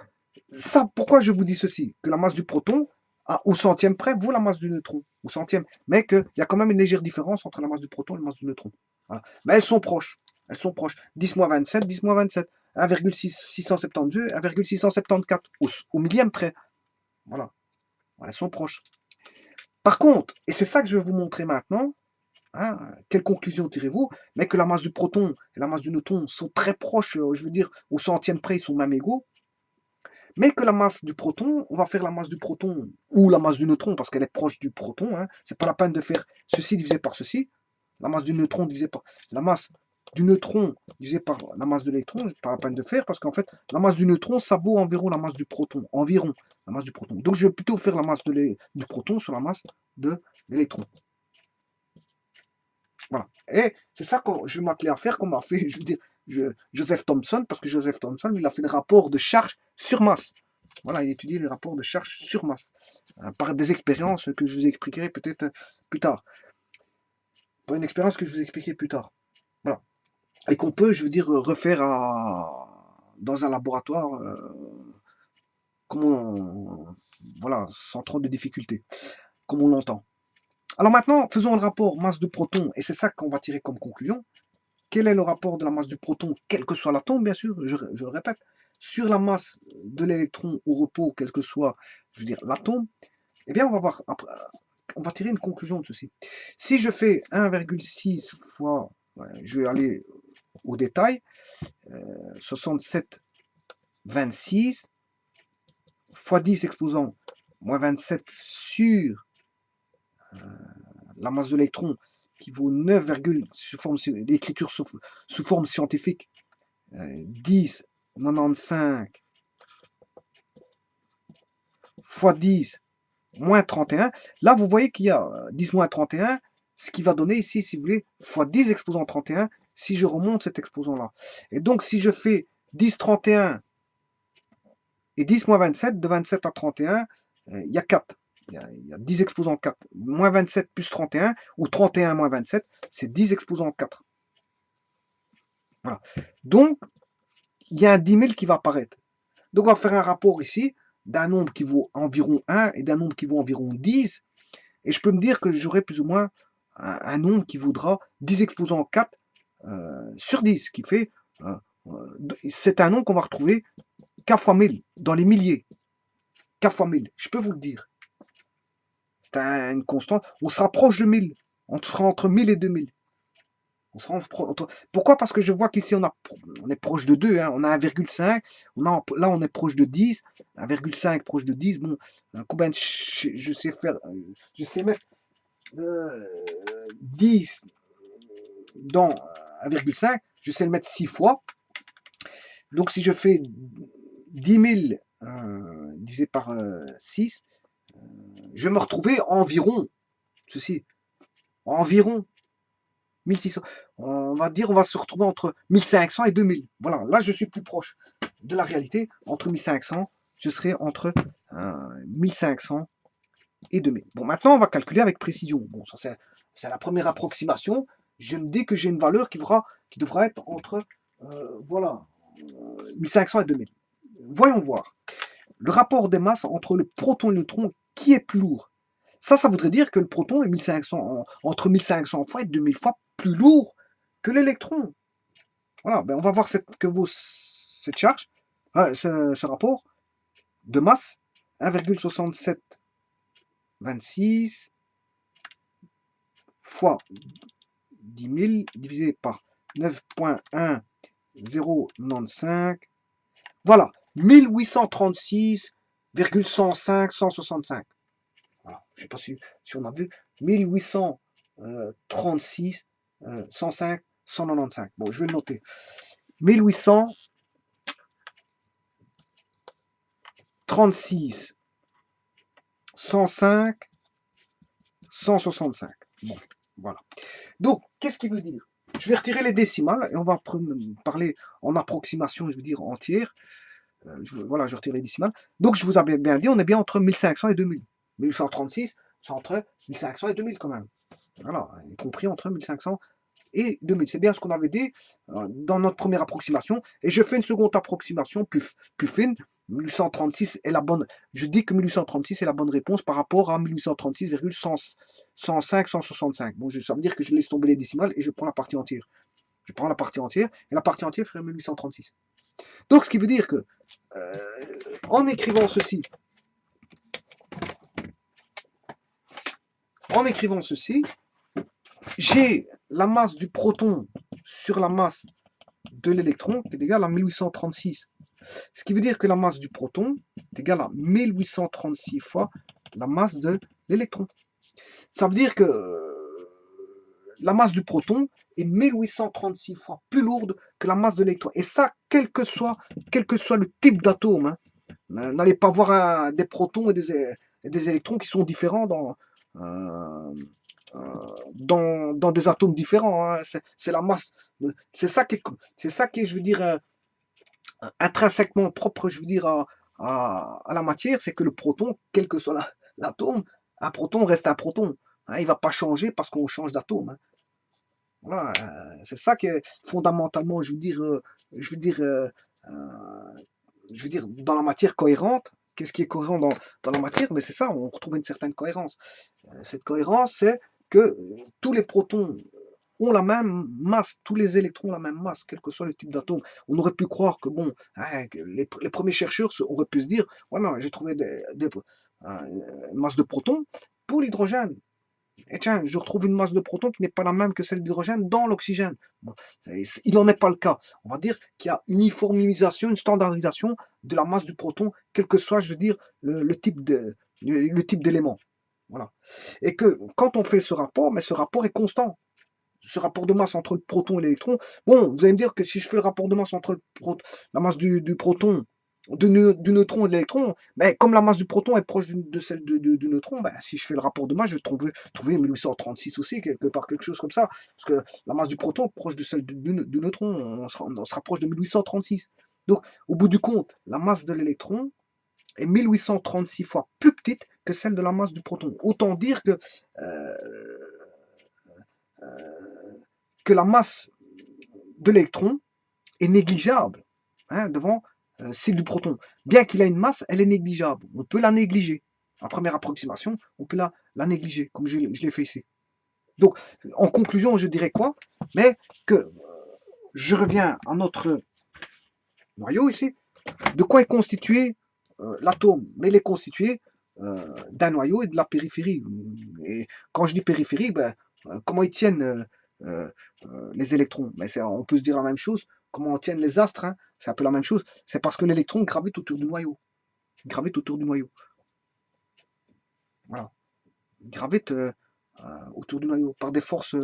ça, pourquoi je vous dis ceci? Que la masse du proton, au centième près, vaut la masse du neutron, au centième. Mais qu'il y a quand même une légère différence entre la masse du proton et la masse du neutron. Voilà. Mais elles sont proches. Elles sont proches. 10 moins 27, 10 moins 27. 1,672, 1,674 au millième près. Voilà. Elles sont proches. Par contre, et c'est ça que je vais vous montrer maintenant, hein, quelle conclusion tirez-vous? Mais que la masse du proton et la masse du neutron sont très proches, je veux dire, au centième près, ils sont même égaux. Mais que la masse du proton, on va faire la masse du proton ou la masse du neutron parce qu'elle est proche du proton. Hein. C'est pas la peine de faire ceci divisé par ceci. La masse du neutron divisé par la masse du neutron divisé par la masse de l'électron, c'est pas la peine de faire parce qu'en fait, la masse du neutron, ça vaut environ la masse du proton. Environ la masse du proton. Donc je vais plutôt faire la masse du proton sur la masse de l'électron. Voilà. Et c'est ça que je vais m'atteler à faire, comme a fait, je veux dire, Joseph Thomson, parce que Joseph Thomson, il a fait le rapport de charge sur masse. Voilà, il étudie les rapports de charge sur masse, par des expériences que je vous expliquerai peut-être plus tard. Par une expérience que je vous expliquerai plus tard. Voilà. Et qu'on peut, je veux dire, refaire dans un laboratoire, comme voilà, sans trop de difficultés, comme on l'entend. Alors maintenant, faisons le rapport masse de proton, et c'est ça qu'on va tirer comme conclusion. Quel est le rapport de la masse du proton, quel que soit l'atome, bien sûr, je le répète, sur la masse de l'électron au repos, quel que soit, je veux dire, l'atome. Eh bien, on va voir, après, on va tirer une conclusion de ceci. Si je fais 1,6 fois, ouais, je vais aller au détail, 67,26 fois 10 exposant moins 27 sur la masse de l'électron qui vaut 9, sous forme d'écriture sous forme scientifique 10 95 fois 10 moins 31. Là, vous voyez qu'il y a 10 moins 31, ce qui va donner ici, si vous voulez, fois 10 exposant 31, si je remonte cet exposant-là. Et donc, si je fais 10 31 et 10 moins 27, de 27 à 31, il y a 4. Il y a 10 exposant 4. Moins 27 plus 31, ou 31 moins 27, c'est 10 exposant 4. Voilà. Donc, il y a un 10 000 qui va apparaître. Donc, on va faire un rapport ici d'un nombre qui vaut environ 1 et d'un nombre qui vaut environ 10. Et je peux me dire que j'aurai plus ou moins un nombre qui vaudra 10 exposant 4 sur 10, qui fait... c'est un nombre qu'on va retrouver K fois 1000, dans les milliers. K fois 1000, je peux vous le dire. C'est une constante. On se rapproche de 1000. On sera entre 1000 et 2000. Pourquoi? Parce que je vois qu'ici, on est proche de 2, hein, on a 1,5, là on est proche de 10, 1,5 proche de 10, bon, combien je sais faire, je sais mettre 10 dans 1,5, je sais le mettre 6 fois, donc si je fais 10 000 divisé par 6, je vais me retrouver environ, ceci, environ 1600. On va dire, on va se retrouver entre 1500 et 2000. Voilà, là je suis plus proche de la réalité. Entre 1500, je serai entre 1500 et 2000. Bon, maintenant on va calculer avec précision. Bon, ça c'est la première approximation. Je me dis que j'ai une valeur qui devra être entre voilà, 1500 et 2000. Voyons voir. Le rapport des masses entre le proton et le neutron, qui est plus lourd? Ça voudrait dire que le proton est 1500, entre 1500 fois et 2000 fois plus lourd que l'électron. Voilà, ben on va voir que vaut cette charge, ce rapport de masse, 1,6726 fois 10 000 divisé par 9,1095. Voilà, 1836,105, 165. Je ne sais pas si on a vu. 1836, 105, 195. Bon, je vais le noter. 1836, 105, 165. Bon, voilà. Donc, qu'est-ce qu'il veut dire? Je vais retirer les décimales et on va parler en approximation, je veux dire entière. Voilà, je retire les décimales. Donc, je vous avais bien dit, on est bien entre 1500 et 2000. 1836, c'est entre 1500 et 2000 quand même. Voilà, y compris entre 1500 et 2000. C'est bien ce qu'on avait dit dans notre première approximation. Et je fais une seconde approximation plus fine. 1836 est la bonne. Je dis que 1836 est la bonne réponse par rapport à 1836,105, 165. Bon, ça veut dire que je laisse tomber les décimales et je prends la partie entière. Je prends la partie entière et la partie entière ferait 1836. Donc, ce qui veut dire que en écrivant ceci, j'ai la masse du proton sur la masse de l'électron qui est égale à 1836. Ce qui veut dire que la masse du proton est égale à 1836 fois la masse de l'électron. Ça veut dire que la masse du proton est 1836 fois plus lourde que la masse de l'électron. Et ça, quel que soit le type d'atome. Hein. N'allez pas voir des protons et des électrons qui sont différents dans des atomes différents. Hein. C'est la masse. C'est ça qui est, je veux dire, intrinsèquement propre, je veux dire, à la matière, c'est que le proton, quel que soit l'atome, un proton reste un proton. Hein, il ne va pas changer parce qu'on change d'atome. Hein. Voilà, c'est ça qui est fondamentalement, je veux dire, dans la matière cohérente, qu'est-ce qui est cohérent dans la matière? Mais c'est ça, on retrouve une certaine cohérence. Cette cohérence, c'est que tous les protons ont la même masse, tous les électrons ont la même masse, quel que soit le type d'atome. On aurait pu croire que, bon, hein, que les premiers chercheurs auraient pu se dire, ouais, non, j'ai trouvé une masse de protons pour l'hydrogène. Et tiens, je retrouve une masse de protons qui n'est pas la même que celle d'hydrogène dans l'oxygène. Bon, il n'en est pas le cas. On va dire qu'il y a une uniformisation, une standardisation de la masse du proton, quel que soit, je veux dire, le type d'élément. Voilà. Et que quand on fait ce rapport, mais ce rapport est constant. Ce rapport de masse entre le proton et l'électron. Bon, vous allez me dire que si je fais le rapport de masse entre la masse du proton, du neutron et de l'électron, ben, comme la masse du proton est proche de celle du neutron, ben, si je fais le rapport de masse, je vais trouver 1836 aussi, quelque part, quelque chose comme ça. Parce que la masse du proton est proche de celle du neutron, on se rapproche de 1836. Donc, au bout du compte, la masse de l'électron est 1836 fois plus petite que celle de la masse du proton. Autant dire euh, que la masse de l'électron est négligeable, hein, devant celle du proton. Bien qu'il ait une masse, elle est négligeable. On peut la négliger. En première approximation, on peut la négliger, comme je l'ai fait ici. Donc, en conclusion, je dirais quoi? Mais que je reviens à notre noyau ici. De quoi est constitué l'atome? Mais il est constitué d'un noyau et de la périphérie. Et quand je dis périphérie, ben, comment ils tiennent les électrons? Ben, on peut se dire la même chose. Comment tiennent les astres, hein? C'est un peu la même chose. C'est parce que l'électron gravite autour du noyau. Il gravite autour du noyau. Voilà. Il gravite autour du noyau par des forces,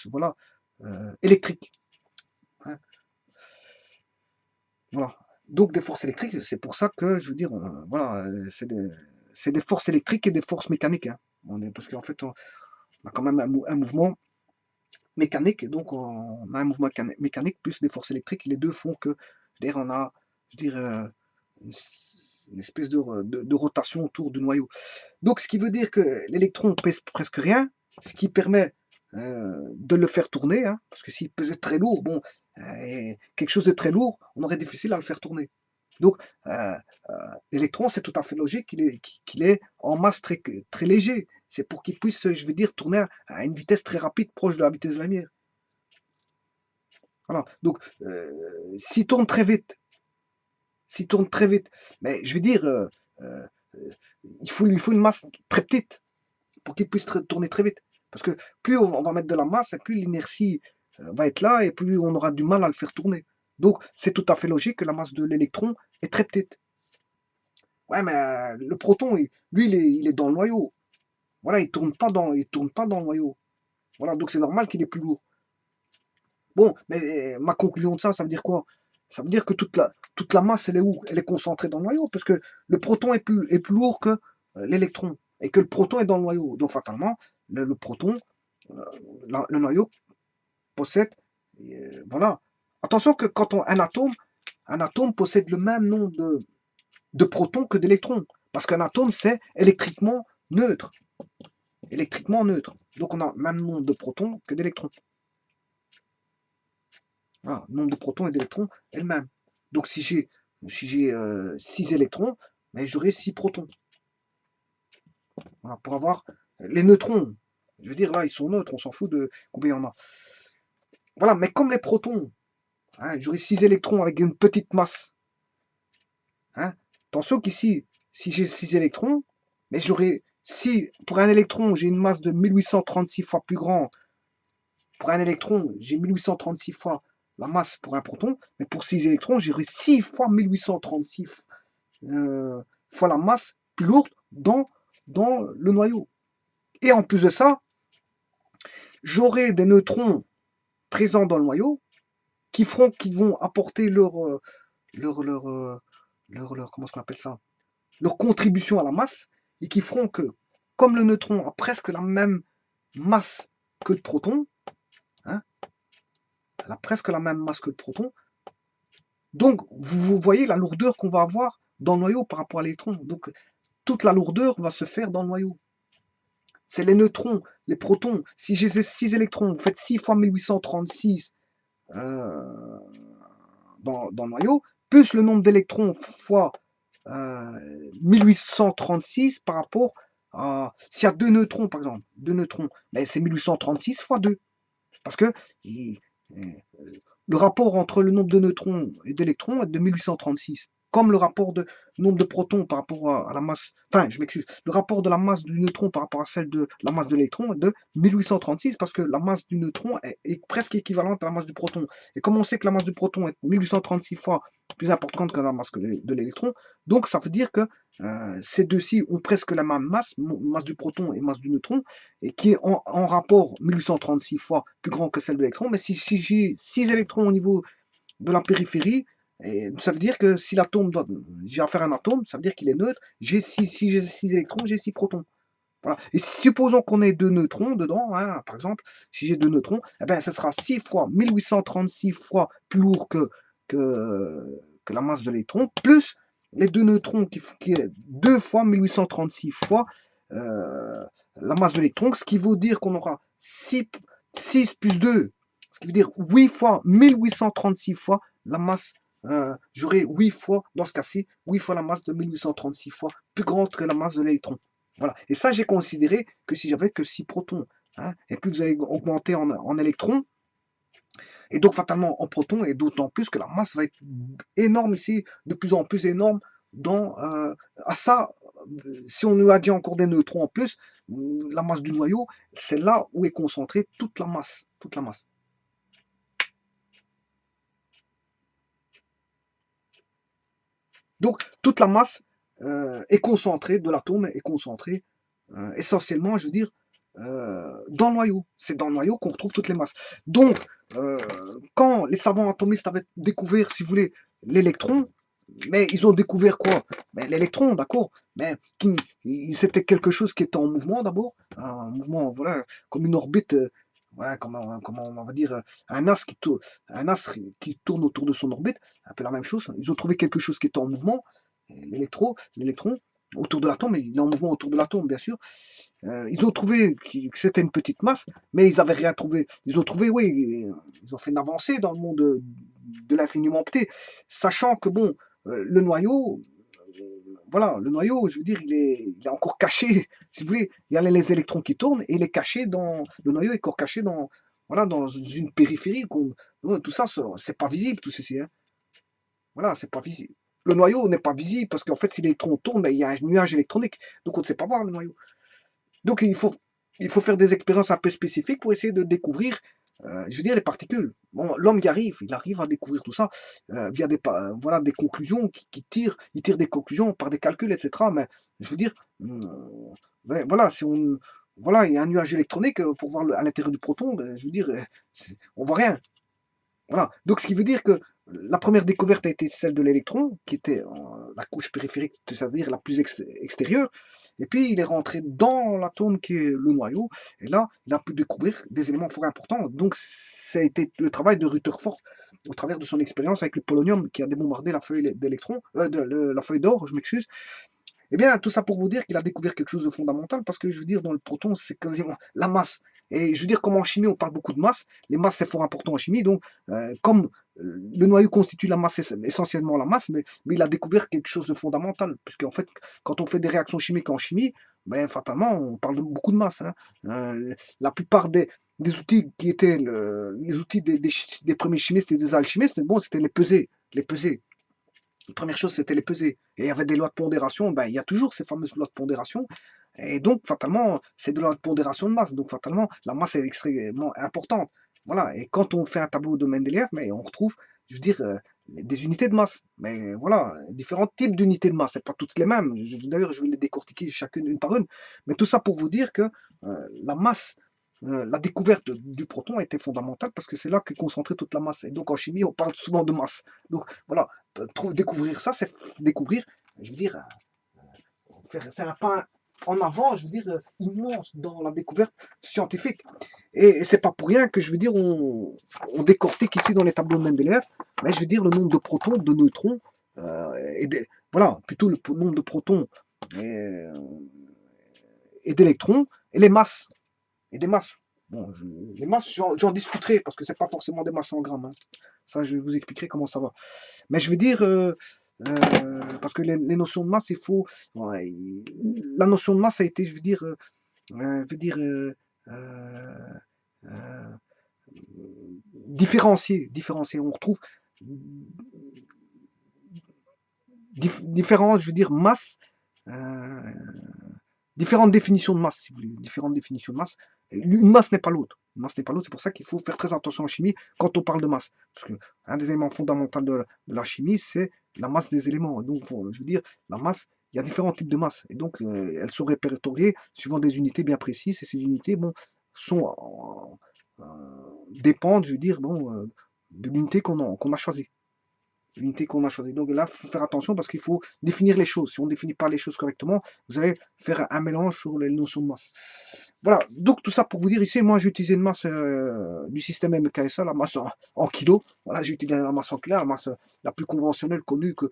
voilà, électriques. Hein. Voilà. Donc des forces électriques, c'est pour ça que je veux dire, voilà, c'est des forces électriques et des forces mécaniques. Hein. Parce qu'en fait, on a quand même un mouvement mécanique, donc on a un mouvement mécanique plus des forces électriques, et les deux font que, d'ailleurs, on a, je dirais, une espèce de rotation autour du noyau. Donc, ce qui veut dire que l'électron pèse presque rien, ce qui permet de le faire tourner, hein, parce que s'il pesait très lourd, bon, quelque chose de très lourd, on aurait difficile à le faire tourner. Donc, l'électron, c'est tout à fait logique qu'il est en masse très, très léger. C'est pour qu'il puisse, je veux dire, tourner à une vitesse très rapide, proche de la vitesse de la lumière. Voilà. Donc, s'il tourne très vite, mais je veux dire, euh, il faut une masse très petite pour qu'il puisse tourner très vite. Parce que plus on va mettre de la masse, plus l'inertie va être là et plus on aura du mal à le faire tourner. Donc, c'est tout à fait logique que la masse de l'électron est très petite. Ouais, mais le proton, lui, il est dans le noyau. Voilà, il tourne pas dans le noyau. Voilà, donc c'est normal qu'il est plus lourd. Bon, mais ma conclusion de ça, ça veut dire quoi? Ça veut dire que toute la masse, elle est où? Elle est concentrée dans le noyau, parce que le proton est plus lourd que l'électron, et que le proton est dans le noyau. Donc fatalement, le proton, euh, le noyau possède, voilà. Attention que quand un atome possède le même nombre de protons que d'électrons, parce qu'un atome, c'est électriquement neutre. Électriquement neutre. Donc on a le même nombre de protons que d'électrons. Voilà, le nombre de protons et d'électrons est le même. Donc si j'ai 6 électrons, mais j'aurai 6 protons. Voilà, pour avoir les neutrons. Je veux dire, là, ils sont neutres, on s'en fout de combien il y en a. Voilà, mais comme les protons, hein, j'aurai 6 électrons avec une petite masse. Hein. Attention qu'ici, si j'ai 6 électrons, mais si pour un électron, j'ai une masse de 1836 fois plus grande, pour un électron, j'ai 1836 fois la masse pour un proton, mais pour 6 électrons, j'aurai 6 fois 1836 fois la masse plus lourde dans le noyau. Et en plus de ça, j'aurai des neutrons présents dans le noyau qui vont apporter comment on appelle ça, leur contribution à la masse, et qui feront que, comme le neutron a presque la même masse que le proton, hein, elle a presque la même masse que le proton, donc vous voyez la lourdeur qu'on va avoir dans le noyau par rapport à l'électron. Donc toute la lourdeur va se faire dans le noyau. C'est les neutrons, les protons. Si j'ai 6 électrons, vous faites 6 fois 1836 dans le noyau, plus le nombre d'électrons fois 1836 par rapport à... S'il y a deux neutrons, par exemple, deux neutrons, mais c'est 1836 fois 2. Parce que le rapport entre le nombre de neutrons et d'électrons est de 1836. Comme le rapport de nombre de protons par rapport à la masse, enfin, je m'excuse, le rapport de la masse du neutron par rapport à celle de la masse de l'électron est de 1836 parce que la masse du neutron est presque équivalente à la masse du proton. Et comme on sait que la masse du proton est 1836 fois plus importante que la masse de l'électron, donc ça veut dire que ces deux-ci ont presque la même masse, masse du proton et masse du neutron, et qui est en rapport 1836 fois plus grand que celle de l'électron. Mais si j'ai 6 électrons au niveau de la périphérie, et ça veut dire que si l'atome doit, j'ai affaire à un atome, ça veut dire qu'il est neutre. Si j'ai 6 électrons, j'ai 6 protons. Voilà. Et supposons qu'on ait deux neutrons dedans, hein, par exemple, si j'ai deux neutrons, eh ben, ce sera 6 fois 1836 fois plus lourd que la masse de l'électron, plus les deux neutrons qui est 2 fois 1836 fois la masse de l'électron, ce qui veut dire qu'on aura 6 plus 2, ce qui veut dire 8 fois 1836 fois la masse. J'aurai 8 fois, dans ce cas-ci, 8 fois la masse de 1836 fois plus grande que la masse de l'électron. Voilà. Et ça, j'ai considéré que si j'avais que 6 protons, hein, et plus vous allez augmenter en électrons, et donc fatalement en protons, et d'autant plus que la masse va être énorme ici, de plus en plus énorme dans à ça. Si on nous a dit encore des neutrons en plus, la masse du noyau, c'est là où est concentrée toute la masse. Toute la masse. Donc toute la masse est concentrée de l'atome, est concentrée essentiellement, je veux dire, dans le noyau. C'est dans le noyau qu'on retrouve toutes les masses. Donc, quand les savants atomistes avaient découvert, si vous voulez, l'électron, mais ils ont découvert quoi? L'électron, d'accord, mais c'était quelque chose qui était en mouvement d'abord, un mouvement, voilà, comme une orbite, ouais, comme on va dire, un astre qui tourne autour de son orbite, un peu la même chose. Ils ont trouvé quelque chose qui était en mouvement, l'électron, autour de l'atome, il est en mouvement autour de l'atome, bien sûr. Ils ont trouvé que c'était une petite masse, mais ils n'avaient rien trouvé. Ils ont trouvé, oui, ils ont fait une avancée dans le monde de l'infiniment petit, sachant que, bon, le noyau, voilà, le noyau, je veux dire, il est encore caché, si vous voulez, il y a les électrons qui tournent, et il est caché le noyau est encore caché voilà, dans une périphérie, tout ça, c'est pas visible, tout ceci, hein. Voilà, c'est pas visible. Le noyau n'est pas visible, parce qu'en fait, si l'électron tourne, ben, il y a un nuage électronique, donc on ne sait pas voir le noyau. Donc il faut faire des expériences un peu spécifiques pour essayer de découvrir, je veux dire, les particules. Bon, l'homme y arrive, il arrive à découvrir tout ça via voilà, des conclusions il tire des conclusions par des calculs, etc. Mais je veux dire, voilà, voilà, il y a un nuage électronique pour voir à l'intérieur du proton, ben, je veux dire, on voit rien. Voilà. Donc, ce qui veut dire que la première découverte a été celle de l'électron, qui était la couche périphérique, c'est-à-dire la plus extérieure. Et puis, il est rentré dans l'atome qui est le noyau. Et là, il a pu découvrir des éléments fort importants. Donc, ça a été le travail de Rutherford au travers de son expérience avec le polonium qui a débombardé la feuille d'électron, la feuille d'or, je m'excuse. Eh bien, tout ça pour vous dire qu'il a découvert quelque chose de fondamental, parce que je veux dire, dans le proton, c'est quasiment la masse. Et je veux dire, comme en chimie, on parle beaucoup de masse, les masses, c'est fort important en chimie, donc comme le noyau constitue la masse, essentiellement la masse, mais il a découvert quelque chose de fondamental, puisque en fait, quand on fait des réactions chimiques en chimie, ben, fatalement, on parle de beaucoup de masse, hein. La plupart des outils qui étaient les outils des premiers chimistes et des alchimistes, bon, c'était les peser, les peser. La première chose, c'était les peser. Et il y avait des lois de pondération, ben, il y a toujours ces fameuses lois de pondération. Et donc, fatalement, c'est de la pondération de masse. Donc, fatalement, la masse est extrêmement importante. Voilà. Et quand on fait un tableau de Mendeleïev, mais on retrouve, je veux dire, des unités de masse. Mais voilà, différents types d'unités de masse. C'est pas toutes les mêmes. D'ailleurs, je vais les décortiquer chacune une par une. Mais tout ça pour vous dire que la masse, la découverte du proton a été fondamentale parce que c'est là qu'est concentrée toute la masse. Et donc, en chimie, on parle souvent de masse. Donc, voilà, découvrir ça, c'est découvrir, je veux dire, c'est un pas en avant, je veux dire, immense dans la découverte scientifique. Et c'est pas pour rien que, je veux dire, on décortique ici dans les tableaux de Mendeleïev, mais je veux dire, le nombre de protons, de neutrons, voilà, plutôt le nombre de protons et d'électrons, et les masses, et des masses. Bon, les masses, j'en discuterai, parce que c'est pas forcément des masses en grammes, hein. Ça, je vous expliquerai comment ça va. Mais je veux dire, parce que les notions de masse, il faut. Ouais, la notion de masse a été, je veux dire euh, euh, différenciée. On retrouve différentes, je veux dire, masses, euh, différentes définitions de masse, si vous voulez, différentes définitions de masse. Une masse n'est pas l'autre. Une masse n'est pas l'autre. C'est pour ça qu'il faut faire très attention en chimie quand on parle de masse. Parce que un des éléments fondamentaux de la chimie, c'est la masse des éléments. Donc, je veux dire, la masse, il y a différents types de masse. Et donc, elles sont répertoriées suivant des unités bien précises. Et ces unités, bon, sont, dépendent, je veux dire, bon, de l'unité qu'on a choisie. L'unité qu'on a choisie. Donc là, il faut faire attention parce qu'il faut définir les choses. Si on ne définit pas les choses correctement, vous allez faire un mélange sur les notions de masse. Voilà, donc tout ça pour vous dire ici, moi j'ai utilisé une masse du système MKSA, la masse en kilos. Voilà, j'ai utilisé la masse en kilos, la masse la plus conventionnelle connue que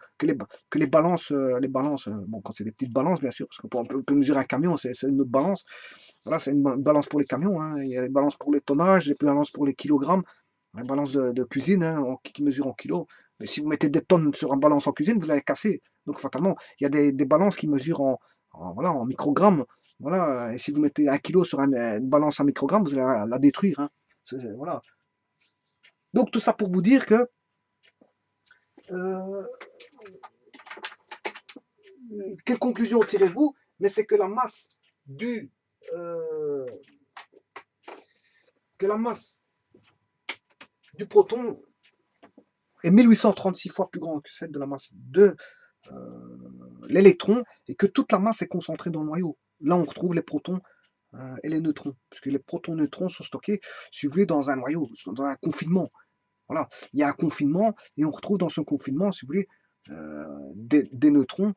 les balances, bon quand c'est des petites balances bien sûr, parce qu'on peut mesurer un camion, c'est une autre balance. Voilà, c'est une balance pour les camions, hein. Il y a les balances pour les tonnages, les balances pour les kilogrammes, une balance de cuisine hein, qui mesure en kilos. Mais si vous mettez des tonnes sur une balance en cuisine, vous allez casser. Donc fatalement, il y a des balances qui mesurent voilà, en microgrammes. Voilà, et si vous mettez 1 kilo sur une balance en microgrammes, vous allez la détruire. Hein. Voilà. Donc tout ça pour vous dire que euh, quelle conclusion tirez-vous? Mais c'est que la masse du euh, que la masse du proton est 1836 fois plus grande que celle de la masse de l'électron et que toute la masse est concentrée dans le noyau. Là, on retrouve les protons et les neutrons, puisque les protons et neutrons sont stockés, si vous voulez, dans un noyau, dans un confinement. Voilà, il y a un confinement et on retrouve dans ce confinement, si vous voulez, des neutrons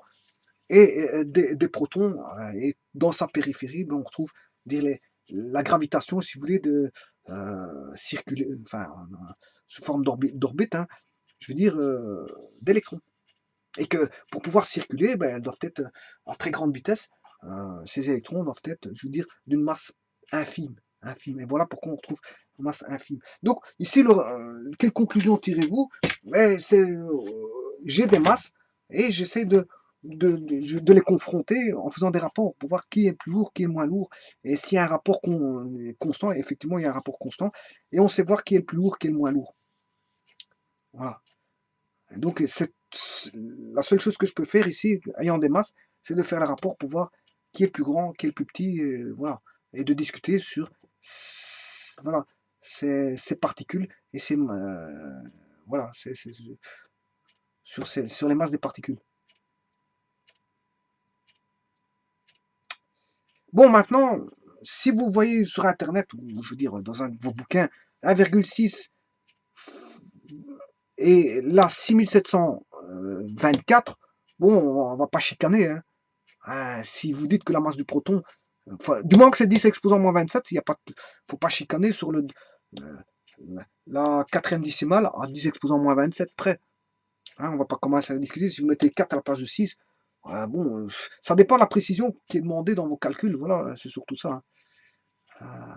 et des protons. Et dans sa périphérie, ben, on retrouve la gravitation, si vous voulez, de circuler, enfin, sous forme d'orbite, hein, je veux dire, d'électrons. Et que pour pouvoir circuler, ben, elles doivent être à très grande vitesse. Ces électrons doivent être, je veux dire, d'une masse infime. Infime. Et voilà pourquoi on retrouve une masse infime. Donc, ici, quelle conclusion tirez-vous? Ben, j'ai des masses et j'essaie de les confronter en faisant des rapports pour voir qui est plus lourd, qui est moins lourd. Et s'il y a un rapport constant, effectivement, il y a un rapport constant. Et on sait voir qui est le plus lourd, qui est le moins lourd. Voilà. Donc, la seule chose que je peux faire ici, ayant des masses, c'est de faire le rapport pour voir qui est le plus grand, qui est le plus petit, voilà. Et de discuter sur voilà, ces particules et voilà, sur les masses des particules. Bon, maintenant, si vous voyez sur Internet, ou je veux dire dans un de vos bouquins, 1,6 et là 6724, bon, on va pas chicaner, hein. Si vous dites que la masse du proton, enfin, du moins que c'est 10 exposant moins 27, il y a pas, faut pas chicaner sur la quatrième décimale à 10 exposant moins 27 près. Hein, on va pas commencer à discuter. Si vous mettez 4 à la place de 6, bon, ça dépend de la précision qui est demandée dans vos calculs. Voilà, c'est surtout ça. Hein.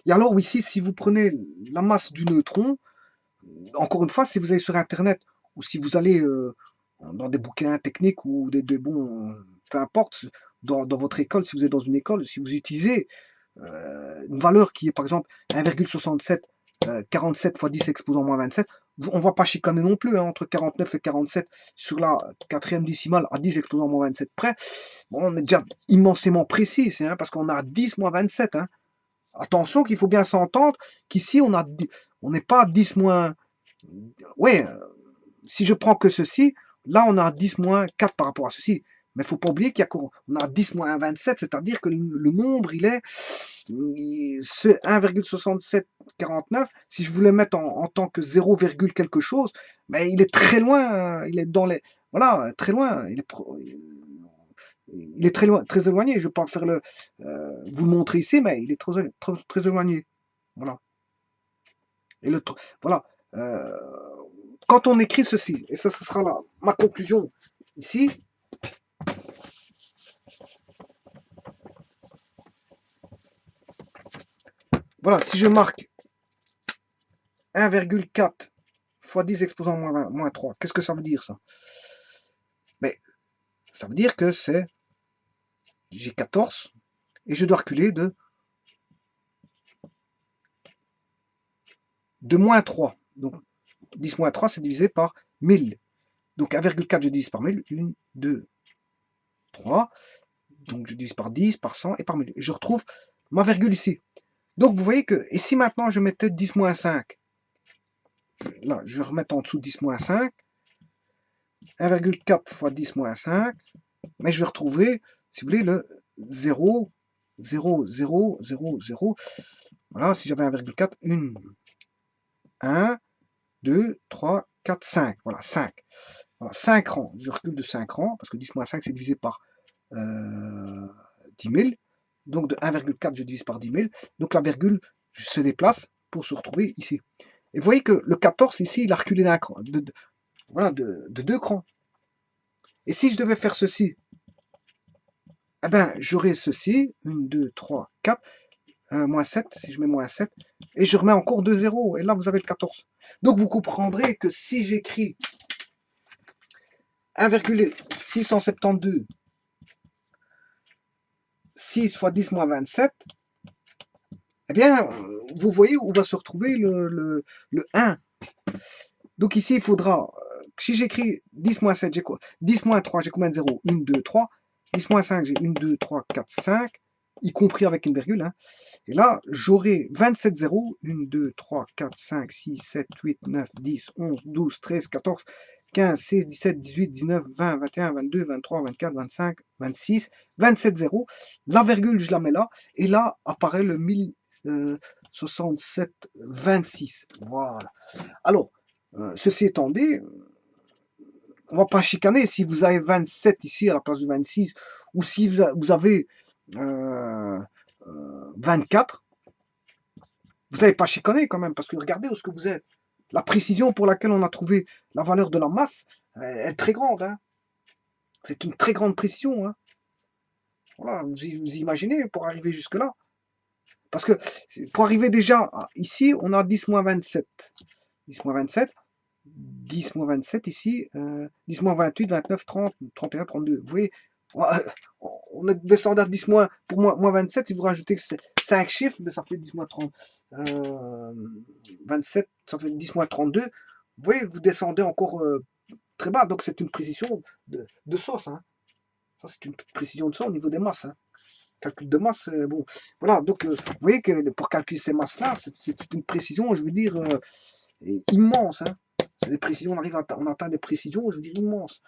Et alors ici, si vous prenez la masse du neutron, encore une fois, si vous allez sur Internet ou si vous allez dans des bouquins techniques ou bons, peu importe, dans votre école, si vous êtes dans une école, si vous utilisez une valeur qui est par exemple 1,67 47 fois 10 exposant moins 27, on ne va pas chicaner non plus, hein, entre 49 et 47 sur la quatrième décimale à 10 exposant moins 27 près. Bon, on est déjà immensément précis, hein, parce qu'on a 10 moins 27. Hein. Attention qu'il faut bien s'entendre qu'ici on n'est pas 10 moins. Oui, si je prends que ceci, là on a 10 moins 4 par rapport à ceci. Mais il ne faut pas oublier qu'on a 10 moins 27, c'est-à-dire que le nombre, ce 1,6749, si je voulais mettre en tant que 0, quelque chose, mais il est très loin, il est dans les. Voilà, très loin. Il est très loin, très éloigné. Je ne vais pas faire vous le montrer ici, mais il est très éloigné. Voilà. Et voilà. Quand on écrit ceci, et ça, ce sera ma conclusion ici, voilà, si je marque 1,4 fois 10 exposant moins 3, qu'est-ce que ça veut dire ça? Mais ça veut dire que j'ai 14 et je dois reculer de moins 3. Donc 10 moins 3, c'est divisé par 1000. Donc 1,4, je divise par 1000. 1, 2, 3. Donc je divise par 10, par 100 et par 1000. Et je retrouve ma virgule ici. Donc vous voyez que, et si maintenant je mettais 10 moins 5, là je vais remettre en dessous 10 moins 5, 1,4 fois 10 moins 5, mais je vais retrouver, si vous voulez, le 0, 0, 0, 0, 0. Voilà, si j'avais 1,4, 1, 2, 3, 4, 5. Voilà, 5. Voilà, 5 rangs. Je recule de 5 rangs, parce que 10 moins 5, c'est divisé par 10 000. Donc de 1,4, je divise par 10 000. Donc la virgule se déplace pour se retrouver ici. Et vous voyez que le 14, ici, il a reculé d'un cran, voilà, de 2 crans. Et si je devais faire ceci, eh ben, j'aurais ceci, 1, 2, 3, 4, moins 7, si je mets moins 7, et je remets encore 2 zéros, et là vous avez le 14. Donc vous comprendrez que si j'écris 1,672, 6 fois 10 moins 27, eh bien, vous voyez où va se retrouver le 1. Donc ici, il faudra, si j'écris 10 moins 7, j'ai quoi? 10 moins 3, j'ai combien de 0? 1, 2, 3. 10 moins 5, j'ai 1, 2, 3, 4, 5, y compris avec une virgule. Hein. Et là, j'aurai 27 zéros. 1, 2, 3, 4, 5, 6, 7, 8, 9, 10, 11, 12, 13, 14, 15, 16, 17, 18, 19, 20, 21, 22, 23, 24, 25, 26, 27 zéros. La virgule, je la mets là. Et là, apparaît le 1067, 26. Voilà. Alors, ceci étant dit, on va pas chicaner. Si vous avez 27 ici à la place de 26, ou si vous avez 24, vous n'avez pas chicané quand même, parce que regardez où ce que vous êtes. La précision pour laquelle on a trouvé la valeur de la masse, elle est très grande. Hein. C'est une très grande précision. Hein. Voilà, vous imaginez pour arriver jusque-là. Parce que pour arriver déjà ici, on a 10 moins 27. 10 moins 27. 10 moins 27 ici, 10 moins 28, 29, 30, 31, 32. Vous voyez, on est descendu à 10 moins, pour moins 27, si vous rajoutez 5 chiffres, ça fait 10 moins 30. 27, ça fait 10 moins 32. Vous voyez, vous descendez encore très bas, donc c'est une précision de sauce. Hein. Ça, c'est une précision de sauce au niveau des masses. Hein. Calcul de masse, bon, voilà, donc vous voyez que pour calculer ces masses-là, c'est une précision, je veux dire, immense. Hein. C'est des précisions, on atteint des précisions, je veux dire, immenses.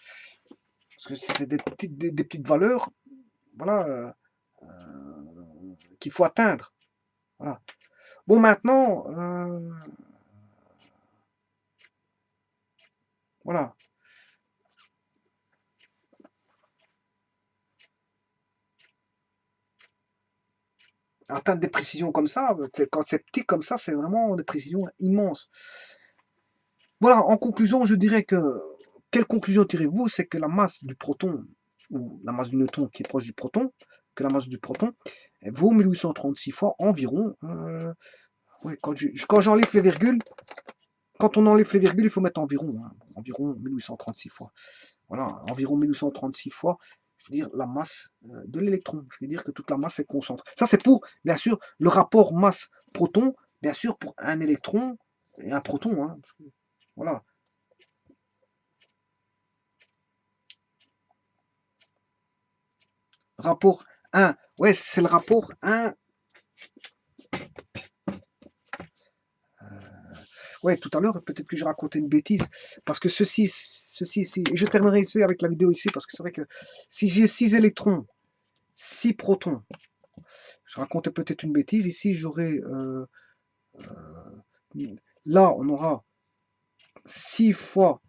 Parce que c'est des petites valeurs, voilà, qu'il faut atteindre. Voilà. Bon, maintenant, voilà. Atteindre des précisions comme ça, quand c'est petit comme ça, c'est vraiment des précisions immenses. Voilà, en conclusion, je dirais que, quelle conclusion tirez-vous? C'est que la masse du proton, ou la masse du neutron qui est proche du proton, que la masse du proton, elle vaut 1836 fois environ. Ouais, quand j'enlève les virgules, quand on enlève les virgules, il faut mettre environ, hein, environ 1836 fois. Voilà, environ 1836 fois, je veux dire, la masse de l'électron. Je veux dire que toute la masse est concentrée. Ça, c'est pour, bien sûr, le rapport masse-proton, bien sûr, pour un électron et un proton. Hein, voilà. Rapport 1. Ouais, c'est le rapport 1. Ouais, tout à l'heure, peut-être que j'ai raconté une bêtise. Parce que ceci ici, et je terminerai ici avec la vidéo ici, parce que c'est vrai que si j'ai 6 électrons, 6 protons, je racontais peut-être une bêtise. Ici, j'aurai... là, on aura 6 fois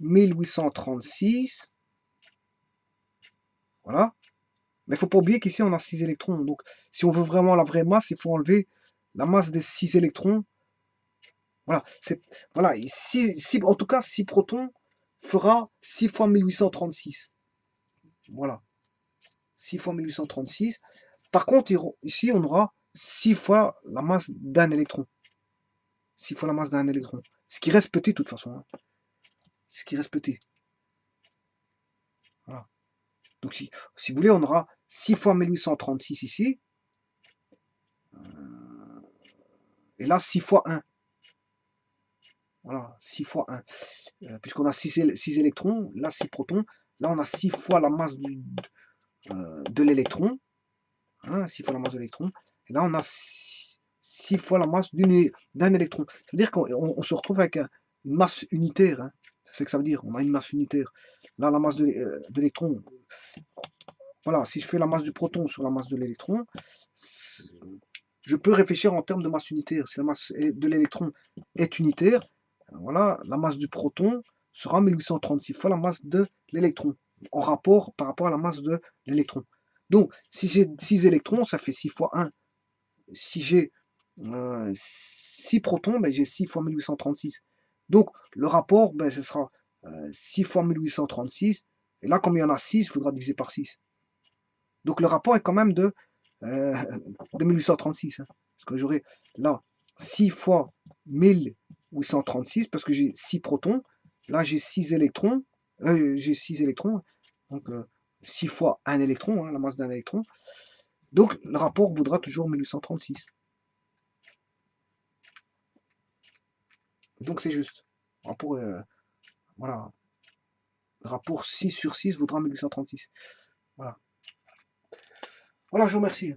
1836. Voilà. Mais il ne faut pas oublier qu'ici, on a 6 électrons. Donc, si on veut vraiment la vraie masse, il faut enlever la masse des 6 électrons. Voilà. Voilà. En tout cas, 6 protons fera 6 fois 1836. Voilà. 6 fois 1836. Par contre, ici, on aura 6 fois la masse d'un électron. 6 fois la masse d'un électron. Ce qui reste petit de toute façon. Hein. Ce qui reste petit. Voilà. Donc si vous voulez, on aura 6 fois 1836 ici. Et là, 6 fois 1. Voilà, 6 fois 1. Puisqu'on a 6 électrons, là 6 protons. Là, on a 6 fois la masse de l'électron. Hein, 6 fois la masse de l'électron. Et là, on a 6 fois la masse d'un électron. Ça veut dire qu'on se retrouve avec une masse unitaire. Hein. C'est ce que ça veut dire. On a une masse unitaire. Là, la masse de l'électron. Voilà, si je fais la masse du proton sur la masse de l'électron, je peux réfléchir en termes de masse unitaire. Si la masse de l'électron est unitaire, voilà, la masse du proton sera 1836 fois la masse de l'électron, en rapport par rapport à la masse de l'électron. Donc, si j'ai 6 électrons, ça fait 6 fois 1. Si j'ai 6 protons, ben, j'ai 6 fois 1836. Donc, le rapport, ben, ce sera 6 fois 1836. Et là, comme il y en a 6, il faudra diviser par 6. Donc, le rapport est quand même de 1836. Hein, parce que j'aurai là 6 fois 1836, parce que j'ai 6 protons. Là, j'ai 6 électrons. J'ai 6 électrons. Donc, 6 fois 1 électron, hein, la masse d'un électron. Donc, le rapport vaudra toujours 1836. Donc, c'est juste. Rapport, voilà. Le rapport 6 sur 6 vaudra 1836. Voilà. Voilà, je vous remercie.